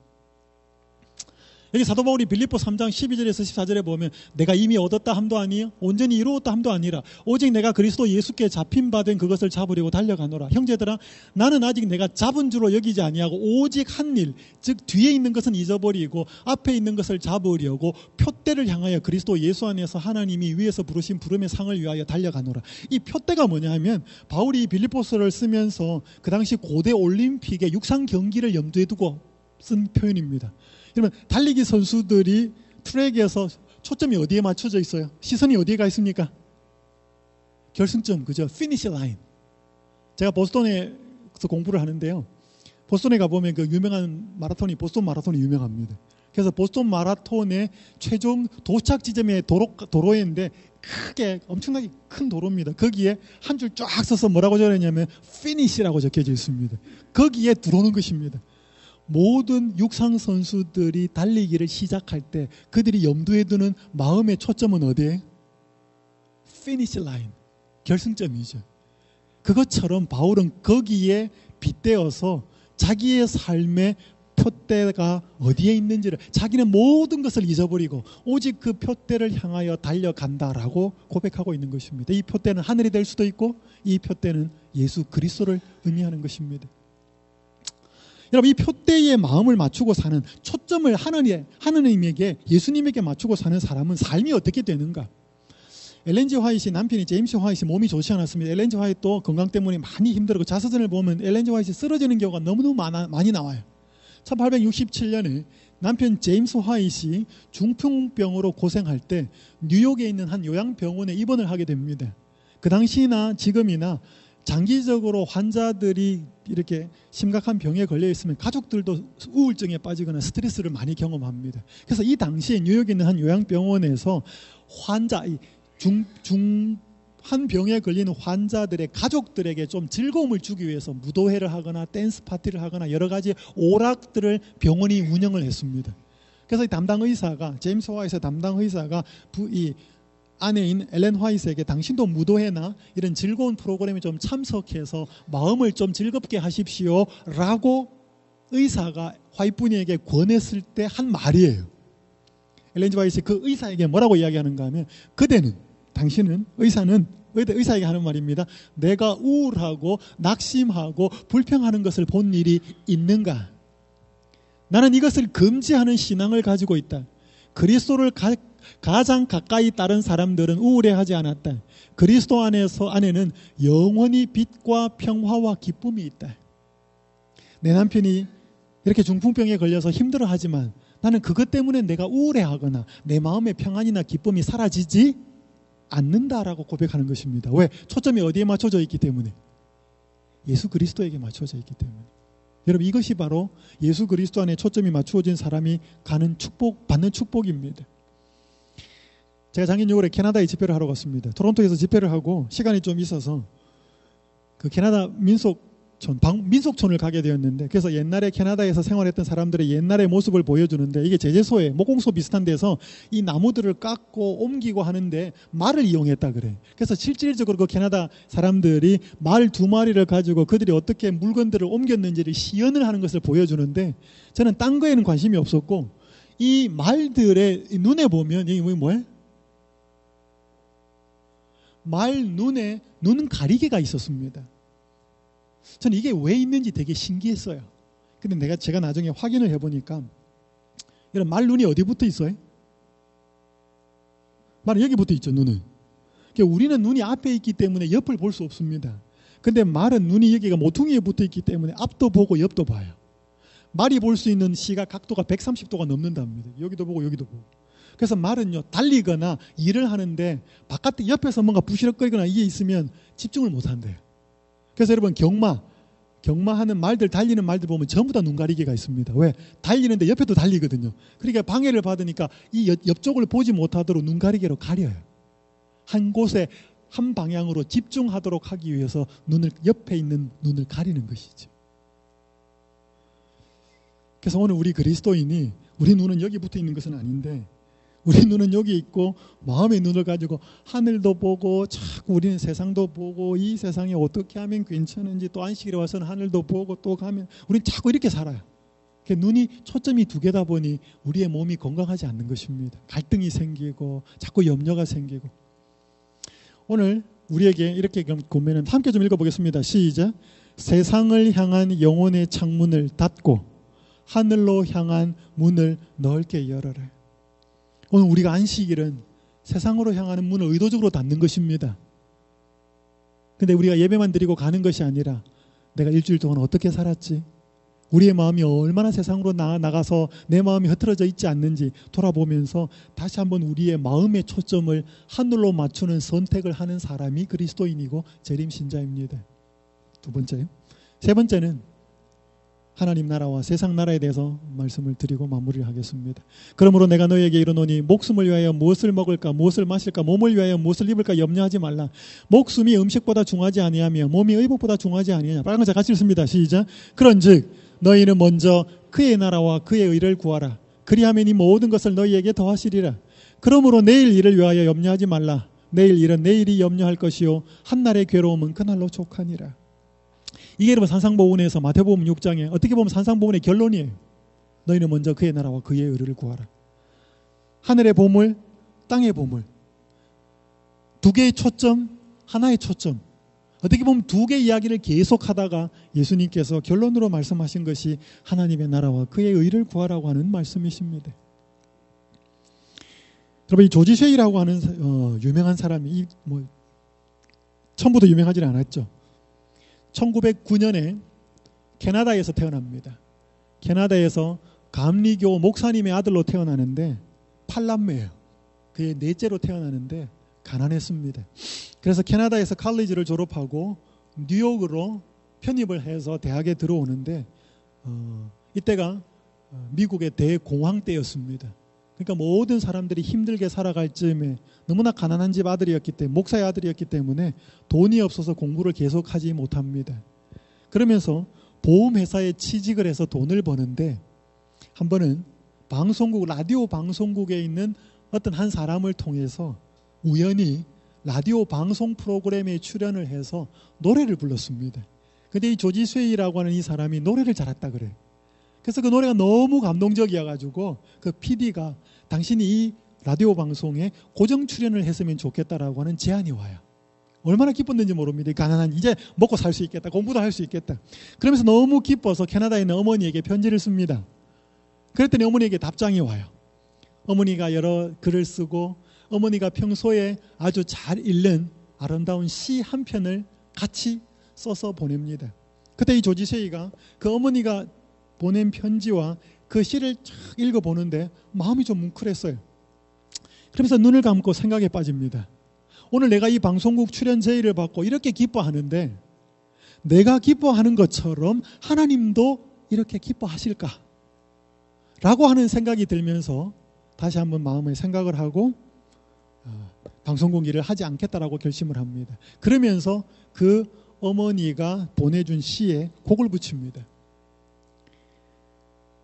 S3: 여기 사도 바울이 빌립보 3장 12절에서 14절에 보면 내가 이미 얻었다 함도 아니요 온전히 이루었다 함도 아니라 오직 내가 그리스도 예수께 잡힌 바 된 그것을 잡으려고 달려가노라. 형제들아 나는 아직 내가 잡은 줄로 여기지 아니하고 오직 한 일 즉 뒤에 있는 것은 잊어버리고 앞에 있는 것을 잡으려고 표대를 향하여 그리스도 예수 안에서 하나님이 위에서 부르신 부름의 상을 위하여 달려가노라. 이 표대가 뭐냐 하면 바울이 빌립보서를 쓰면서 그 당시 고대 올림픽의 육상 경기를 염두에 두고 쓴 표현입니다. 그러면 달리기 선수들이 트랙에서 초점이 어디에 맞춰져 있어요? 시선이 어디에 가 있습니까? 결승점, 그죠? 피니시 라인. 제가 보스턴에서 공부를 하는데요. 보스턴에 가보면 그 유명한 마라톤이 보스턴 마라톤이 유명합니다. 그래서 보스턴 마라톤의 최종 도착 지점의 도로인데 크게 엄청나게 큰 도로입니다. 거기에 한 줄 쫙 써서 뭐라고 적어있냐면 피니시라고 적혀져 있습니다. 거기에 들어오는 것입니다. 모든 육상 선수들이 달리기를 시작할 때 그들이 염두에 두는 마음의 초점은 어디에? 피니시 라인, 결승점이죠. 그것처럼 바울은 거기에 빗대어서 자기의 삶의 표대가 어디에 있는지를 자기는 모든 것을 잊어버리고 오직 그 표대를 향하여 달려간다라고 고백하고 있는 것입니다. 이 표대는 하늘이 될 수도 있고 이 표대는 예수 그리스도를 의미하는 것입니다. 여러분 이 표대에 마음을 맞추고 사는 초점을 하나님에게 예수님에게 맞추고 사는 사람은 삶이 어떻게 되는가? 엘렌 G 화이트 남편이 제임스 화이트 몸이 좋지 않았습니다. 엘렌 G 화이트도 건강 때문에 많이 힘들고 자서전을 보면 엘렌 G 화이트 쓰러지는 경우가 너무너무 많이 나와요. 1867년에 남편 제임스 화이트이 중풍병으로 고생할 때 뉴욕에 있는 한 요양병원에 입원을 하게 됩니다. 그 당시나 지금이나 장기적으로 환자들이 이렇게 심각한 병에 걸려 있으면 가족들도 우울증에 빠지거나 스트레스를 많이 경험합니다. 그래서 이 당시에 뉴욕에 있는 한 요양병원에서 한 병에 걸리는 환자들의 가족들에게 좀 즐거움을 주기 위해서 무도회를 하거나 댄스 파티를 하거나 여러 가지 오락들을 병원이 운영을 했습니다. 그래서 이 담당 의사가 제임스 화이트 담당 의사가 이 아내인 엘렌 화이트에게 당신도 무도회나 이런 즐거운 프로그램에 좀 참석해서 마음을 좀 즐겁게 하십시오 라고 의사가 화이트분에게 권했을 때 한 말이에요. 엘렌 화이트 그 의사에게 뭐라고 이야기하는가 하면 그대는 당신은 의사에게 하는 말입니다. 내가 우울하고 낙심하고 불평하는 것을 본 일이 있는가? 나는 이것을 금지하는 신앙을 가지고 있다. 그리스도를 가장 가까이 따른 사람들은 우울해하지 않았다. 그리스도 안에는 영원히 빛과 평화와 기쁨이 있다. 내 남편이 이렇게 중풍병에 걸려서 힘들어하지만 나는 그것 때문에 내가 우울해하거나 내 마음의 평안이나 기쁨이 사라지지 않는다라고 고백하는 것입니다. 왜? 초점이 어디에 맞춰져 있기 때문에. 예수 그리스도에게 맞춰져 있기 때문에. 여러분, 이것이 바로 예수 그리스도 안에 초점이 맞추어진 사람이 받는 축복입니다. 제가 작년 6월에 캐나다에 집회를 하러 갔습니다. 토론토에서 집회를 하고 시간이 좀 있어서 그 캐나다 민속촌을 가게 되었는데, 그래서 옛날에 캐나다에서 생활했던 사람들의 옛날의 모습을 보여주는데, 이게 제재소에 목공소 비슷한 데서 이 나무들을 깎고 옮기고 하는데 말을 이용했다 그래. 그래서 실질적으로 그 캐나다 사람들이 말 2마리를 가지고 그들이 어떻게 물건들을 옮겼는지를 시연을 하는 것을 보여주는데, 저는 딴 거에는 관심이 없었고 이 말들의 눈에 보면 이게 뭐예요? 말 눈에 눈 가리개가 있었습니다. 저는 이게 왜 있는지 되게 신기했어요. 근데 제가 나중에 확인을 해보니까, 이런 말 눈이 어디 붙어 있어요? 말은 여기 붙어 있죠, 눈은. 그러니까 우리는 눈이 앞에 있기 때문에 옆을 볼 수 없습니다. 근데 말은 눈이 여기가 모퉁이에 붙어 있기 때문에 앞도 보고 옆도 봐요. 말이 볼 수 있는 시각 각도가 130도가 넘는답니다. 여기도 보고 여기도 보고. 그래서 말은요, 달리거나 일을 하는데 바깥에 옆에서 뭔가 부시럭거리거나 이게 있으면 집중을 못 한대요. 그래서 여러분, 경마하는 말들, 달리는 말들 보면 전부 다 눈 가리개가 있습니다. 왜? 달리는데 옆에도 달리거든요. 그러니까 방해를 받으니까 이 옆쪽을 보지 못하도록 눈 가리개로 가려요. 한 곳에 한 방향으로 집중하도록 하기 위해서 옆에 있는 눈을 가리는 것이죠. 그래서 오늘 우리 그리스도인이, 우리 눈은 여기 붙어 있는 것은 아닌데 우리 눈은 여기 있고 마음의 눈을 가지고 하늘도 보고 자꾸 우리는 세상도 보고 이 세상에 어떻게 하면 괜찮은지, 또 안식일에 와서는 하늘도 보고 또 가면 우리는 자꾸 이렇게 살아요. 눈이 초점이 2개다 보니 우리의 몸이 건강하지 않는 것입니다. 갈등이 생기고 자꾸 염려가 생기고. 오늘 우리에게 이렇게 보면은 함께 좀 읽어보겠습니다. 시작. 세상을 향한 영혼의 창문을 닫고 하늘로 향한 문을 넓게 열어라. 오늘 우리가 안식일은 세상으로 향하는 문을 의도적으로 닫는 것입니다. 근데 우리가 예배만 드리고 가는 것이 아니라 내가 일주일 동안 어떻게 살았지? 우리의 마음이 얼마나 세상으로 나가서 내 마음이 흐트러져 있지 않는지 돌아보면서 다시 한번 우리의 마음의 초점을 하늘로 맞추는 선택을 하는 사람이 그리스도인이고 재림신자입니다. 2번째요. 3번째는 하나님 나라와 세상 나라에 대해서 말씀을 드리고 마무리를 하겠습니다. 그러므로 내가 너희에게 이르노니 목숨을 위하여 무엇을 먹을까 무엇을 마실까 몸을 위하여 무엇을 입을까 염려하지 말라. 목숨이 음식보다 중하지 아니하며 몸이 의복보다 중하지 아니하냐. 빨간 거 같이 읽습니다. 시작. 그런즉 너희는 먼저 그의 나라와 그의 의를 구하라. 그리하면 이 모든 것을 너희에게 더하시리라. 그러므로 내일 일을 위하여 염려하지 말라. 내일 일은 내일이 염려할 것이요 한날의 괴로움은 그날로 족하니라. 이게 여러분 산상보훈에서 마태복음 6장에 어떻게 보면 산상보훈의 결론이에요. 너희는 먼저 그의 나라와 그의 의를 구하라. 하늘의 보물, 땅의 보물. 2개의 초점, 하나의 초점. 어떻게 보면 2개 이야기를 계속하다가 예수님께서 결론으로 말씀하신 것이 하나님의 나라와 그의 의를 구하라고 하는 말씀이십니다. 여러분, 이 조지 쉐이라고 하는 유명한 사람이 처음부터 유명하지는 않았죠. 1909년에 캐나다에서 태어납니다. 캐나다에서 감리교 목사님의 아들로 태어나는데 8남매예요. 그의 넷째로 태어나는데 가난했습니다. 그래서 캐나다에서 칼리지를 졸업하고 뉴욕으로 편입을 해서 대학에 들어오는데 이때가 미국의 대공황 때였습니다. 그러니까 모든 사람들이 힘들게 살아갈 즈음에 너무나 가난한 집 아들이었기 때문에, 목사의 아들이었기 때문에 돈이 없어서 공부를 계속하지 못합니다. 그러면서 보험회사에 취직을 해서 돈을 버는데 한 번은 라디오 방송국에 있는 어떤 한 사람을 통해서 우연히 라디오 방송 프로그램에 출연을 해서 노래를 불렀습니다. 근데 이 조지 쉐이라고 하는 이 사람이 노래를 잘했다 그래. 그래서 그 노래가 너무 감동적이어가지고 그 PD가 당신이 이 라디오 방송에 고정 출연을 했으면 좋겠다라고 하는 제안이 와요. 얼마나 기뻤는지 모릅니다. 가난한 이제 먹고 살 수 있겠다. 공부도 할 수 있겠다. 그러면서 너무 기뻐서 캐나다에 있는 어머니에게 편지를 씁니다. 그랬더니 어머니에게 답장이 와요. 어머니가 여러 글을 쓰고 어머니가 평소에 아주 잘 읽는 아름다운 시 한 편을 같이 써서 보냅니다. 그때 이 조지 셰이가 그 어머니가 보낸 편지와 그 시를 쫙 읽어보는데 마음이 좀 뭉클했어요. 그러면서 눈을 감고 생각에 빠집니다. 오늘 내가 이 방송국 출연 제의를 받고 이렇게 기뻐하는데 내가 기뻐하는 것처럼 하나님도 이렇게 기뻐하실까? 라고 하는 생각이 들면서 다시 한번 마음에 생각을 하고 방송국 일을 하지 않겠다라고 결심을 합니다. 그러면서 그 어머니가 보내준 시에 곡을 붙입니다.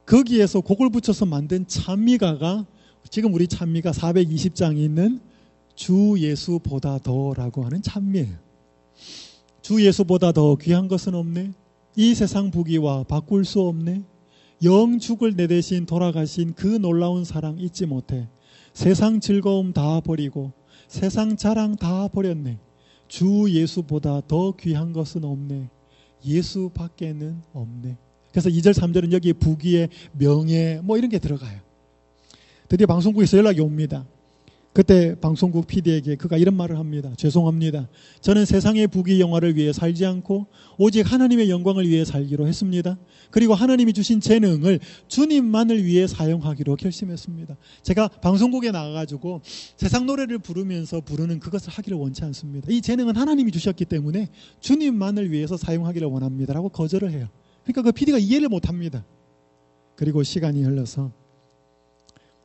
S3: 거기에서 곡을 붙여서 만든 찬미가가 지금 우리 찬미가 420장이 있는 주 예수보다 더라고 하는 찬미예요. 주 예수보다 더 귀한 것은 없네. 이 세상 부귀와 바꿀 수 없네. 영 죽을 내 대신 돌아가신 그 놀라운 사랑 잊지 못해. 세상 즐거움 다 버리고 세상 자랑 다 버렸네. 주 예수보다 더 귀한 것은 없네. 예수밖에는 없네. 그래서 2절 3절은 여기에 부귀의 명예 뭐 이런 게 들어가요. 드디어 방송국에서 연락이 옵니다. 그때 방송국 PD에게 그가 이런 말을 합니다. 죄송합니다. 저는 세상의 부귀 영화를 위해 살지 않고 오직 하나님의 영광을 위해 살기로 했습니다. 그리고 하나님이 주신 재능을 주님만을 위해 사용하기로 결심했습니다. 제가 방송국에 나가가지고 세상 노래를 부르면서 부르는 그것을 하기를 원치 않습니다. 이 재능은 하나님이 주셨기 때문에 주님만을 위해서 사용하기를 원합니다. 라고 거절을 해요. 그러니까 그 PD가 이해를 못합니다. 그리고 시간이 흘러서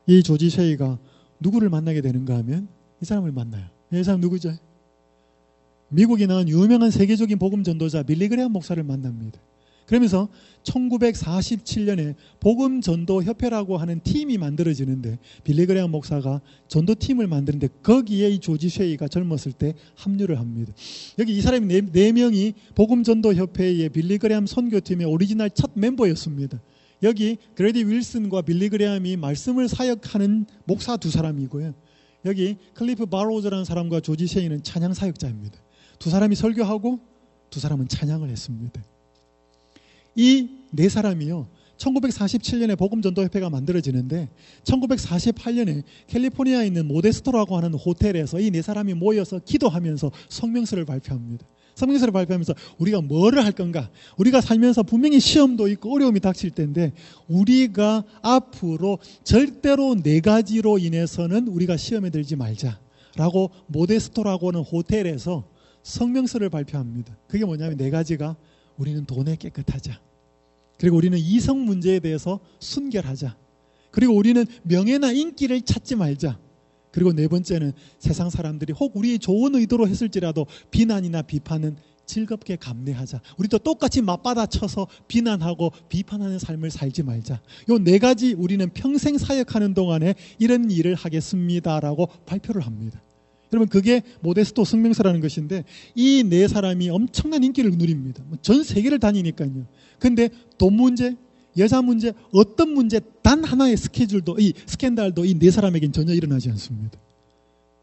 S3: 이 조지 셰이가 누구를 만나게 되는가 하면 이 사람을 만나요. 이 사람 누구죠? 미국에 나온 유명한 세계적인 복음 전도자 빌리 그레이엄 목사를 만납니다. 그러면서 1947년에 복음 전도 협회라고 하는 팀이 만들어지는데 빌리 그레이엄 목사가 전도팀을 만드는데 거기에 이 조지 셰이가 젊었을 때 합류를 합니다. 여기 이 사람이 네 명이 복음 전도 협회의 빌리 그레이엄 선교팀의 오리지널 첫 멤버였습니다. 여기 그레디 윌슨과 빌리 그레이엄이 말씀을 사역하는 목사 두 사람이고요. 여기 클리프 바로우즈라는 사람과 조지 셰이는 찬양 사역자입니다. 두 사람이 설교하고 두 사람은 찬양을 했습니다. 이 네 사람이요. 1947년에 복음전도협회가 만들어지는데 1948년에 캘리포니아에 있는 모데스토라고 하는 호텔에서 이 네 사람이 모여서 기도하면서 성명서를 발표합니다. 성명서를 발표하면서 우리가 뭐를 할 건가? 우리가 살면서 분명히 시험도 있고 어려움이 닥칠 텐데 우리가 앞으로 절대로 네 가지로 인해서는 우리가 시험에 들지 말자라고 모데스토라고 하는 호텔에서 성명서를 발표합니다. 그게 뭐냐면 네 가지가 우리는 돈에 깨끗하자. 그리고 우리는 이성 문제에 대해서 순결하자. 그리고 우리는 명예나 인기를 찾지 말자. 그리고 네 번째는 세상 사람들이 혹 우리의 좋은 의도로 했을지라도 비난이나 비판은 즐겁게 감내하자. 우리도 똑같이 맞받아쳐서 비난하고 비판하는 삶을 살지 말자. 요 네 가지 우리는 평생 사역하는 동안에 이런 일을 하겠습니다라고 발표를 합니다. 여러분 그게 모데스토 성명서라는 것인데 이 네 사람이 엄청난 인기를 누립니다. 전 세계를 다니니까요. 근데 돈 문제, 여자 문제, 어떤 문제 단 하나의 스캔들도 이 네 사람에겐 전혀 일어나지 않습니다.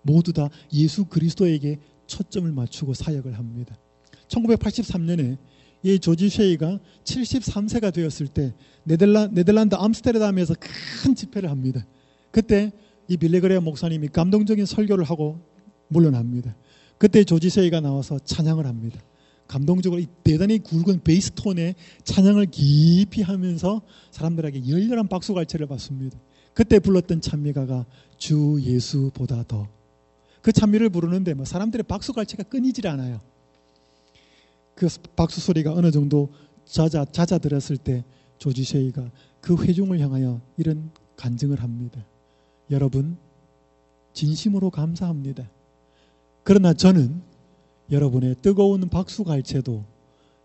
S3: 모두 다 예수 그리스도에게 초점을 맞추고 사역을 합니다. 1983년에 이 조지 셰이가 73세가 되었을 때 네덜란드 암스테르담에서 큰 집회를 합니다. 그때 이 빌리 그레이엄 목사님이 감동적인 설교를 하고 물러납니다. 그때 조지 셰이가 나와서 찬양을 합니다. 감동적으로 이 대단히 굵은 베이스톤에 찬양을 깊이 하면서 사람들에게 열렬한 박수갈채를 받습니다. 그때 불렀던 찬미가가 주 예수보다 더. 그 찬미를 부르는데 사람들의 박수갈채가 끊이질 않아요. 그 박수 소리가 어느 정도 잦아들었을 때 조지 셰이가 그 회중을 향하여 이런 간증을 합니다. 여러분 진심으로 감사합니다. 그러나 저는 여러분의 뜨거운 박수갈채도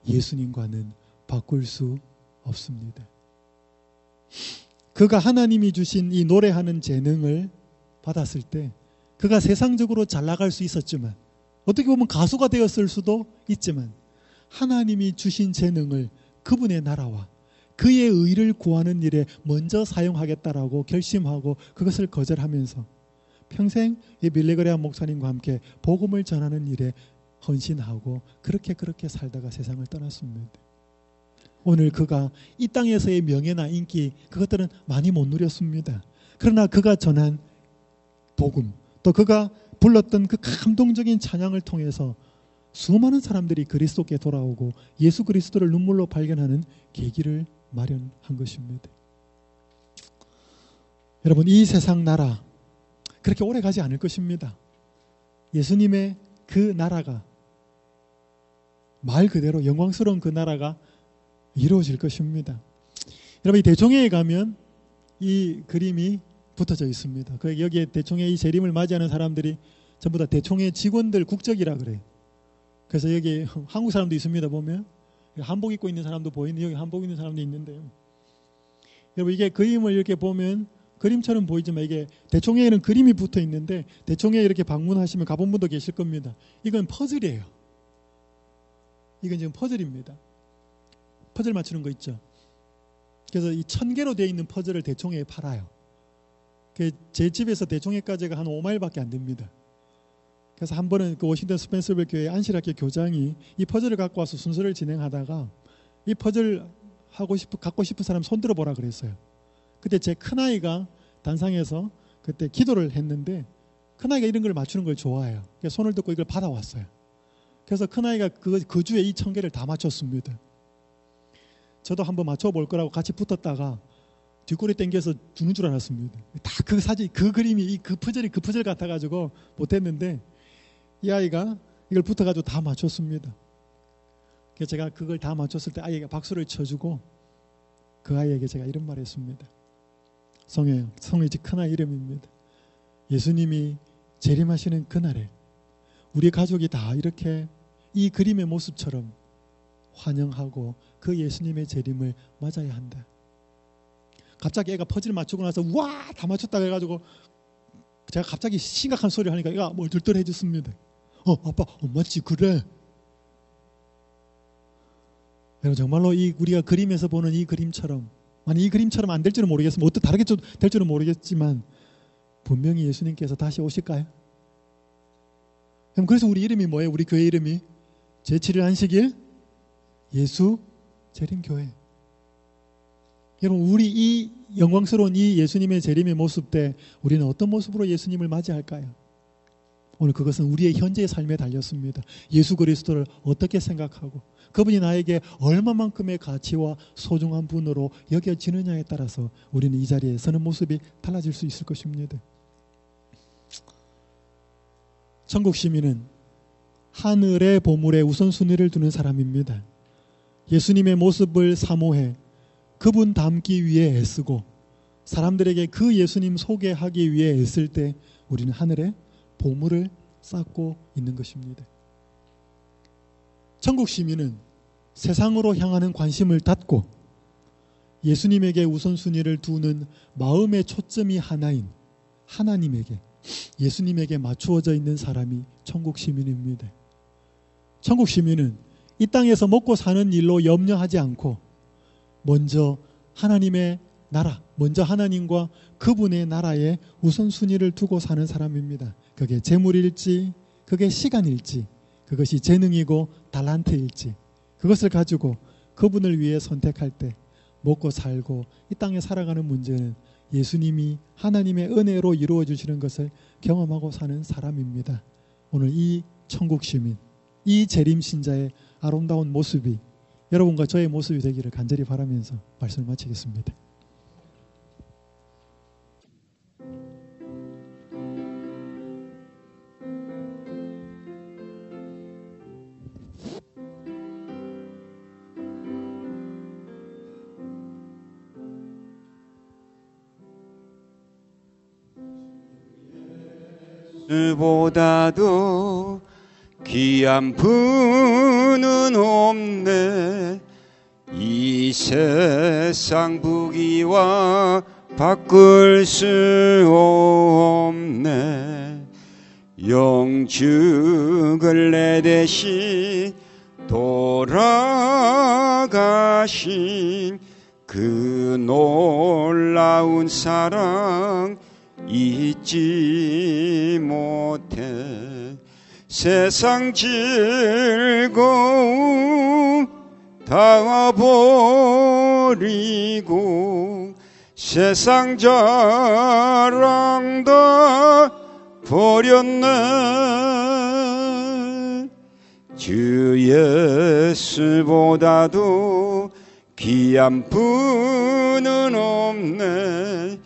S3: 예수님과는 바꿀 수 없습니다. 그가 하나님이 주신 이 노래하는 재능을 받았을 때 그가 세상적으로 잘 나갈 수 있었지만 어떻게 보면 가수가 되었을 수도 있지만 하나님이 주신 재능을 그분의 나라와 그의 의를 구하는 일에 먼저 사용하겠다라고 결심하고 그것을 거절하면서 평생 이 빌리그레암 목사님과 함께 복음을 전하는 일에 헌신하고 그렇게 살다가 세상을 떠났습니다. 오늘 그가 이 땅에서의 명예나 인기 그것들은 많이 못 누렸습니다. 그러나 그가 전한 복음, 또 그가 불렀던 그 감동적인 찬양을 통해서 수많은 사람들이 그리스도께 돌아오고 예수 그리스도를 눈물로 발견하는 계기를 마련한 것입니다. 여러분, 이 세상 나라 그렇게 오래 가지 않을 것입니다. 예수님의 그 나라가 말 그대로 영광스러운 그 나라가 이루어질 것입니다. 여러분, 이 대총회에 가면 이 그림이 붙어져 있습니다. 여기에 대총회 이 재림을 맞이하는 사람들이 전부 다 대총회 직원들 국적이라 그래요. 그래서 여기 한국 사람도 있습니다. 보면 한복 입고 있는 사람도 보이는, 여기 한복 입는 사람도 있는데요. 여러분, 이게 그림을 이렇게 보면 그림처럼 보이지만 이게 대총회에는 그림이 붙어 있는데 대총회에 이렇게 방문하시면 가본 분도 계실 겁니다. 이건 퍼즐이에요. 이건 지금 퍼즐입니다. 퍼즐 맞추는 거 있죠. 그래서 이 1000개로 되어 있는 퍼즐을 대총회에 팔아요. 제 집에서 대총회까지가 한 5마일밖에 안 됩니다. 그래서 한 번은 그 워싱턴 스펜서빌 교회 안실학교 교장이 이 퍼즐을 갖고 와서 순서를 진행하다가 이 퍼즐 갖고 싶은 사람 손들어 보라 그랬어요. 그때 제 큰아이가 단상에서 그때 기도를 했는데 큰아이가 이런 걸 맞추는 걸 좋아해요. 그래서 손을 듣고 이걸 받아왔어요. 그래서 큰아이가 그 주에 이 1000개를 다 맞췄습니다. 저도 한번 맞춰볼 거라고 같이 붙었다가 뒷골이 땡겨서 죽는 줄 알았습니다. 다 그 사진, 그 그림이, 그 퍼즐이 그 퍼즐 같아가지고 못했는데 이 아이가 이걸 붙어가지고 다 맞췄습니다. 그래서 제가 그걸 다 맞췄을 때 아이가 박수를 쳐주고 그 아이에게 제가 이런 말을 했습니다. 성의 집 큰아이 이름입니다. 예수님이 재림하시는 그날에 우리 가족이 다 이렇게 이 그림의 모습처럼 환영하고 그 예수님의 재림을 맞아야 한다. 갑자기 애가 퍼즐 맞추고 나서 와! 다 맞췄다 해가지고 제가 갑자기 심각한 소리를 하니까 애가 멀떨떨해졌습니다. 아빠, 맞지, 그래. 여러분, 정말로 우리가 그림에서 보는 이 그림처럼, 아니 이 그림처럼 안 될 줄은 모르겠지만 어떻게 다르게 될 줄은 모르겠지만 분명히 예수님께서 다시 오실까요? 그래서 우리 이름이 뭐예요? 우리 교회 이름이 제7일 안식일 예수 재림교회. 여러분, 우리 이 영광스러운 이 예수님의 재림의 모습 때 우리는 어떤 모습으로 예수님을 맞이할까요? 오늘 그것은 우리의 현재의 삶에 달렸습니다. 예수 그리스도를 어떻게 생각하고 그분이 나에게 얼마만큼의 가치와 소중한 분으로 여겨지느냐에 따라서 우리는 이 자리에 서는 모습이 달라질 수 있을 것입니다. 천국 시민은 하늘의 보물에 우선순위를 두는 사람입니다. 예수님의 모습을 사모해 그분 닮기 위해 애쓰고 사람들에게 그 예수님 소개하기 위해 애쓸 때 우리는 하늘의 보물을 쌓고 있는 것입니다. 천국 시민은 세상으로 향하는 관심을 닫고 예수님에게 우선순위를 두는 마음의 초점이 하나인 하나님에게, 예수님에게 맞추어져 있는 사람이 천국 시민입니다. 천국 시민은 이 땅에서 먹고 사는 일로 염려하지 않고 먼저 하나님의 나라, 먼저 하나님과 그분의 나라에 우선순위를 두고 사는 사람입니다. 그게 재물일지, 그게 시간일지, 그것이 재능이고 달란트일지 그것을 가지고 그분을 위해 선택할 때 먹고 살고 이 땅에 살아가는 문제는 예수님이 하나님의 은혜로 이루어 주시는 것을 경험하고 사는 사람입니다. 오늘 이 천국 시민, 이 재림 신자의 아름다운 모습이 여러분과 저의 모습이 되기를 간절히 바라면서 말씀을 마치겠습니다.
S8: 보다도 귀한 분은 없네. 이 세상 부귀와 바꿀 수 없네. 영축을 내 대신 돌아가신 그 놀라운 사랑 잊지 못해 세상 즐거움 다 버리고 세상 자랑 다 버렸네. 주 예수보다도 귀한 분은 없네.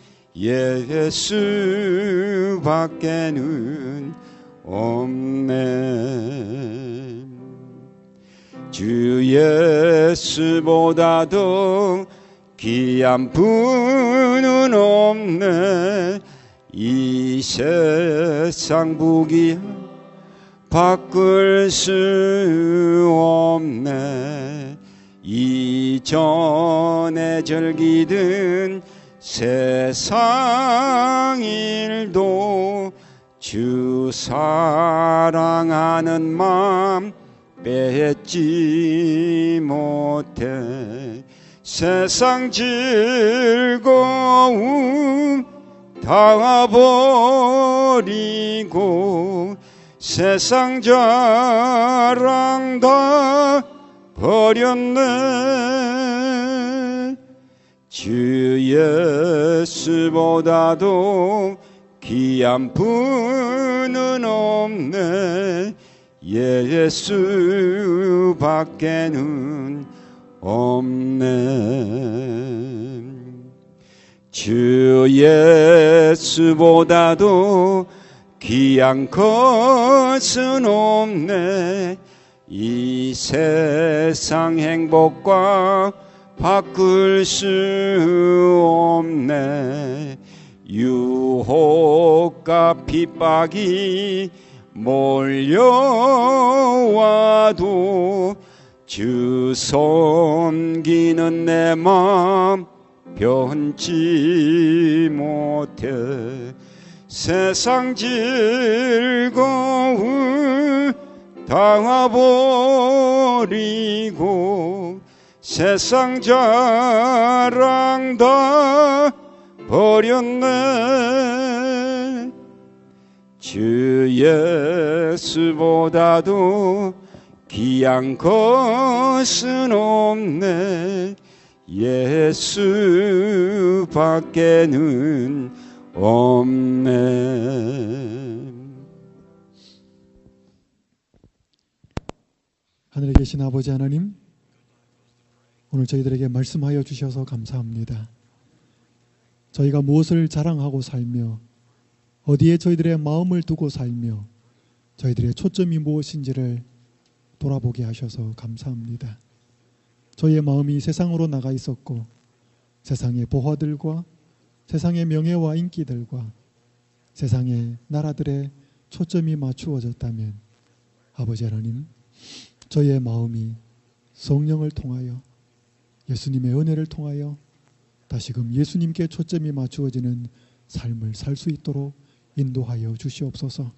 S8: 예수밖에는 없네. 주 예수보다도 귀한 분은 없네. 이 세상 부귀 바꿀 수 없네. 이전에 즐기던 세상 일도 주 사랑하는 마음 뺏지 못해. 세상 즐거움 다 버리고 세상 자랑 다 버렸네. 주 예수보다도 귀한 분은 없네. 예수밖에는 없네. 주 예수보다도 귀한 것은 없네. 이 세상 행복과 바꿀 수 없네. 유혹과 핍박이 몰려와도 주 섬기는 내 맘 변치 못해. 세상 즐거움 다 버리고 세상 자랑 다 버렸네. 주 예수보다도 귀한 것은 없네. 예수밖에는 없네.
S3: 하늘에 계신 아버지 하나님, 오늘 저희들에게 말씀하여 주셔서 감사합니다. 저희가 무엇을 자랑하고 살며 어디에 저희들의 마음을 두고 살며 저희들의 초점이 무엇인지를 돌아보게 하셔서 감사합니다. 저희의 마음이 세상으로 나가 있었고 세상의 보화들과 세상의 명예와 인기들과 세상의 나라들의 초점이 맞추어졌다면 아버지 하나님, 저희의 마음이 성령을 통하여 예수님의 은혜를 통하여 다시금 예수님께 초점이 맞추어지는 삶을 살 수 있도록 인도하여 주시옵소서.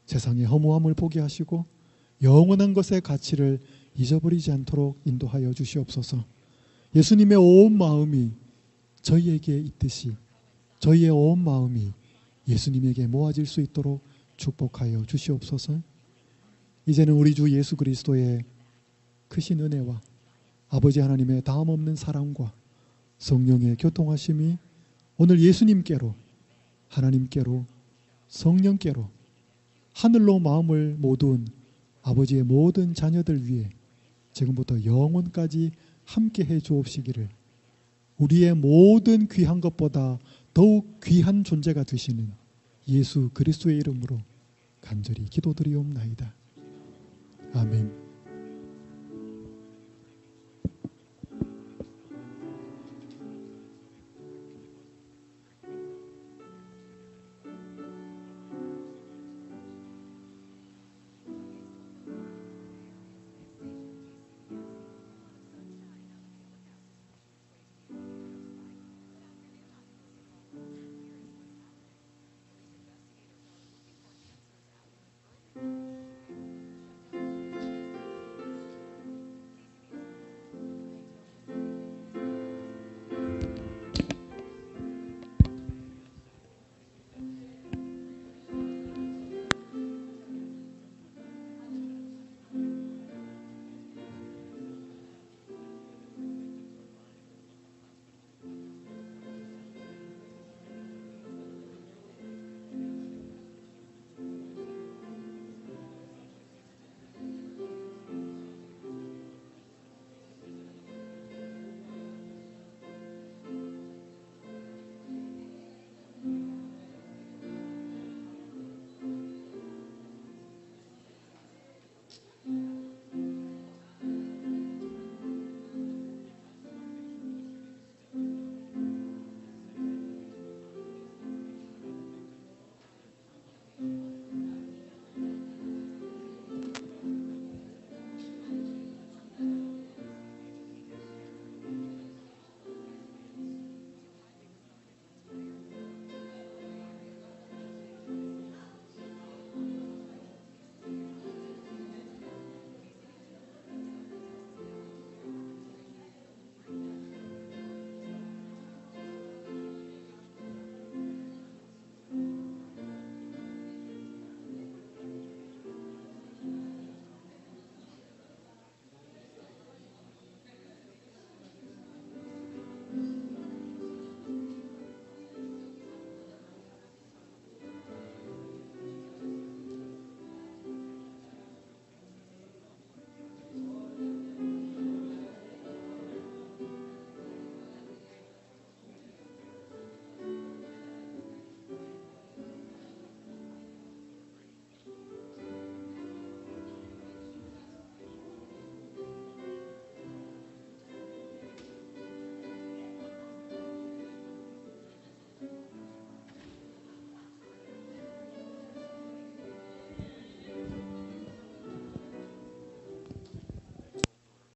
S3: 세상의 허무함을 보게 하시고 영원한 것의 가치를 잊어버리지 않도록 인도하여 주시옵소서. 예수님의 온 마음이 저희에게 있듯이 저희의 온 마음이 예수님에게 모아질 수 있도록 축복하여 주시옵소서. 이제는 우리 주 예수 그리스도의 크신 은혜와 아버지 하나님의 다함없는 사랑과 성령의 교통하심이 오늘 예수님께로, 하나님께로, 성령께로 하늘로 마음을 모든 아버지의 모든 자녀들 위해 지금부터 영원까지 함께해 주옵시기를 우리의 모든 귀한 것보다 더욱 귀한 존재가 되시는 예수 그리스도의 이름으로 간절히 기도드리옵나이다. 아멘.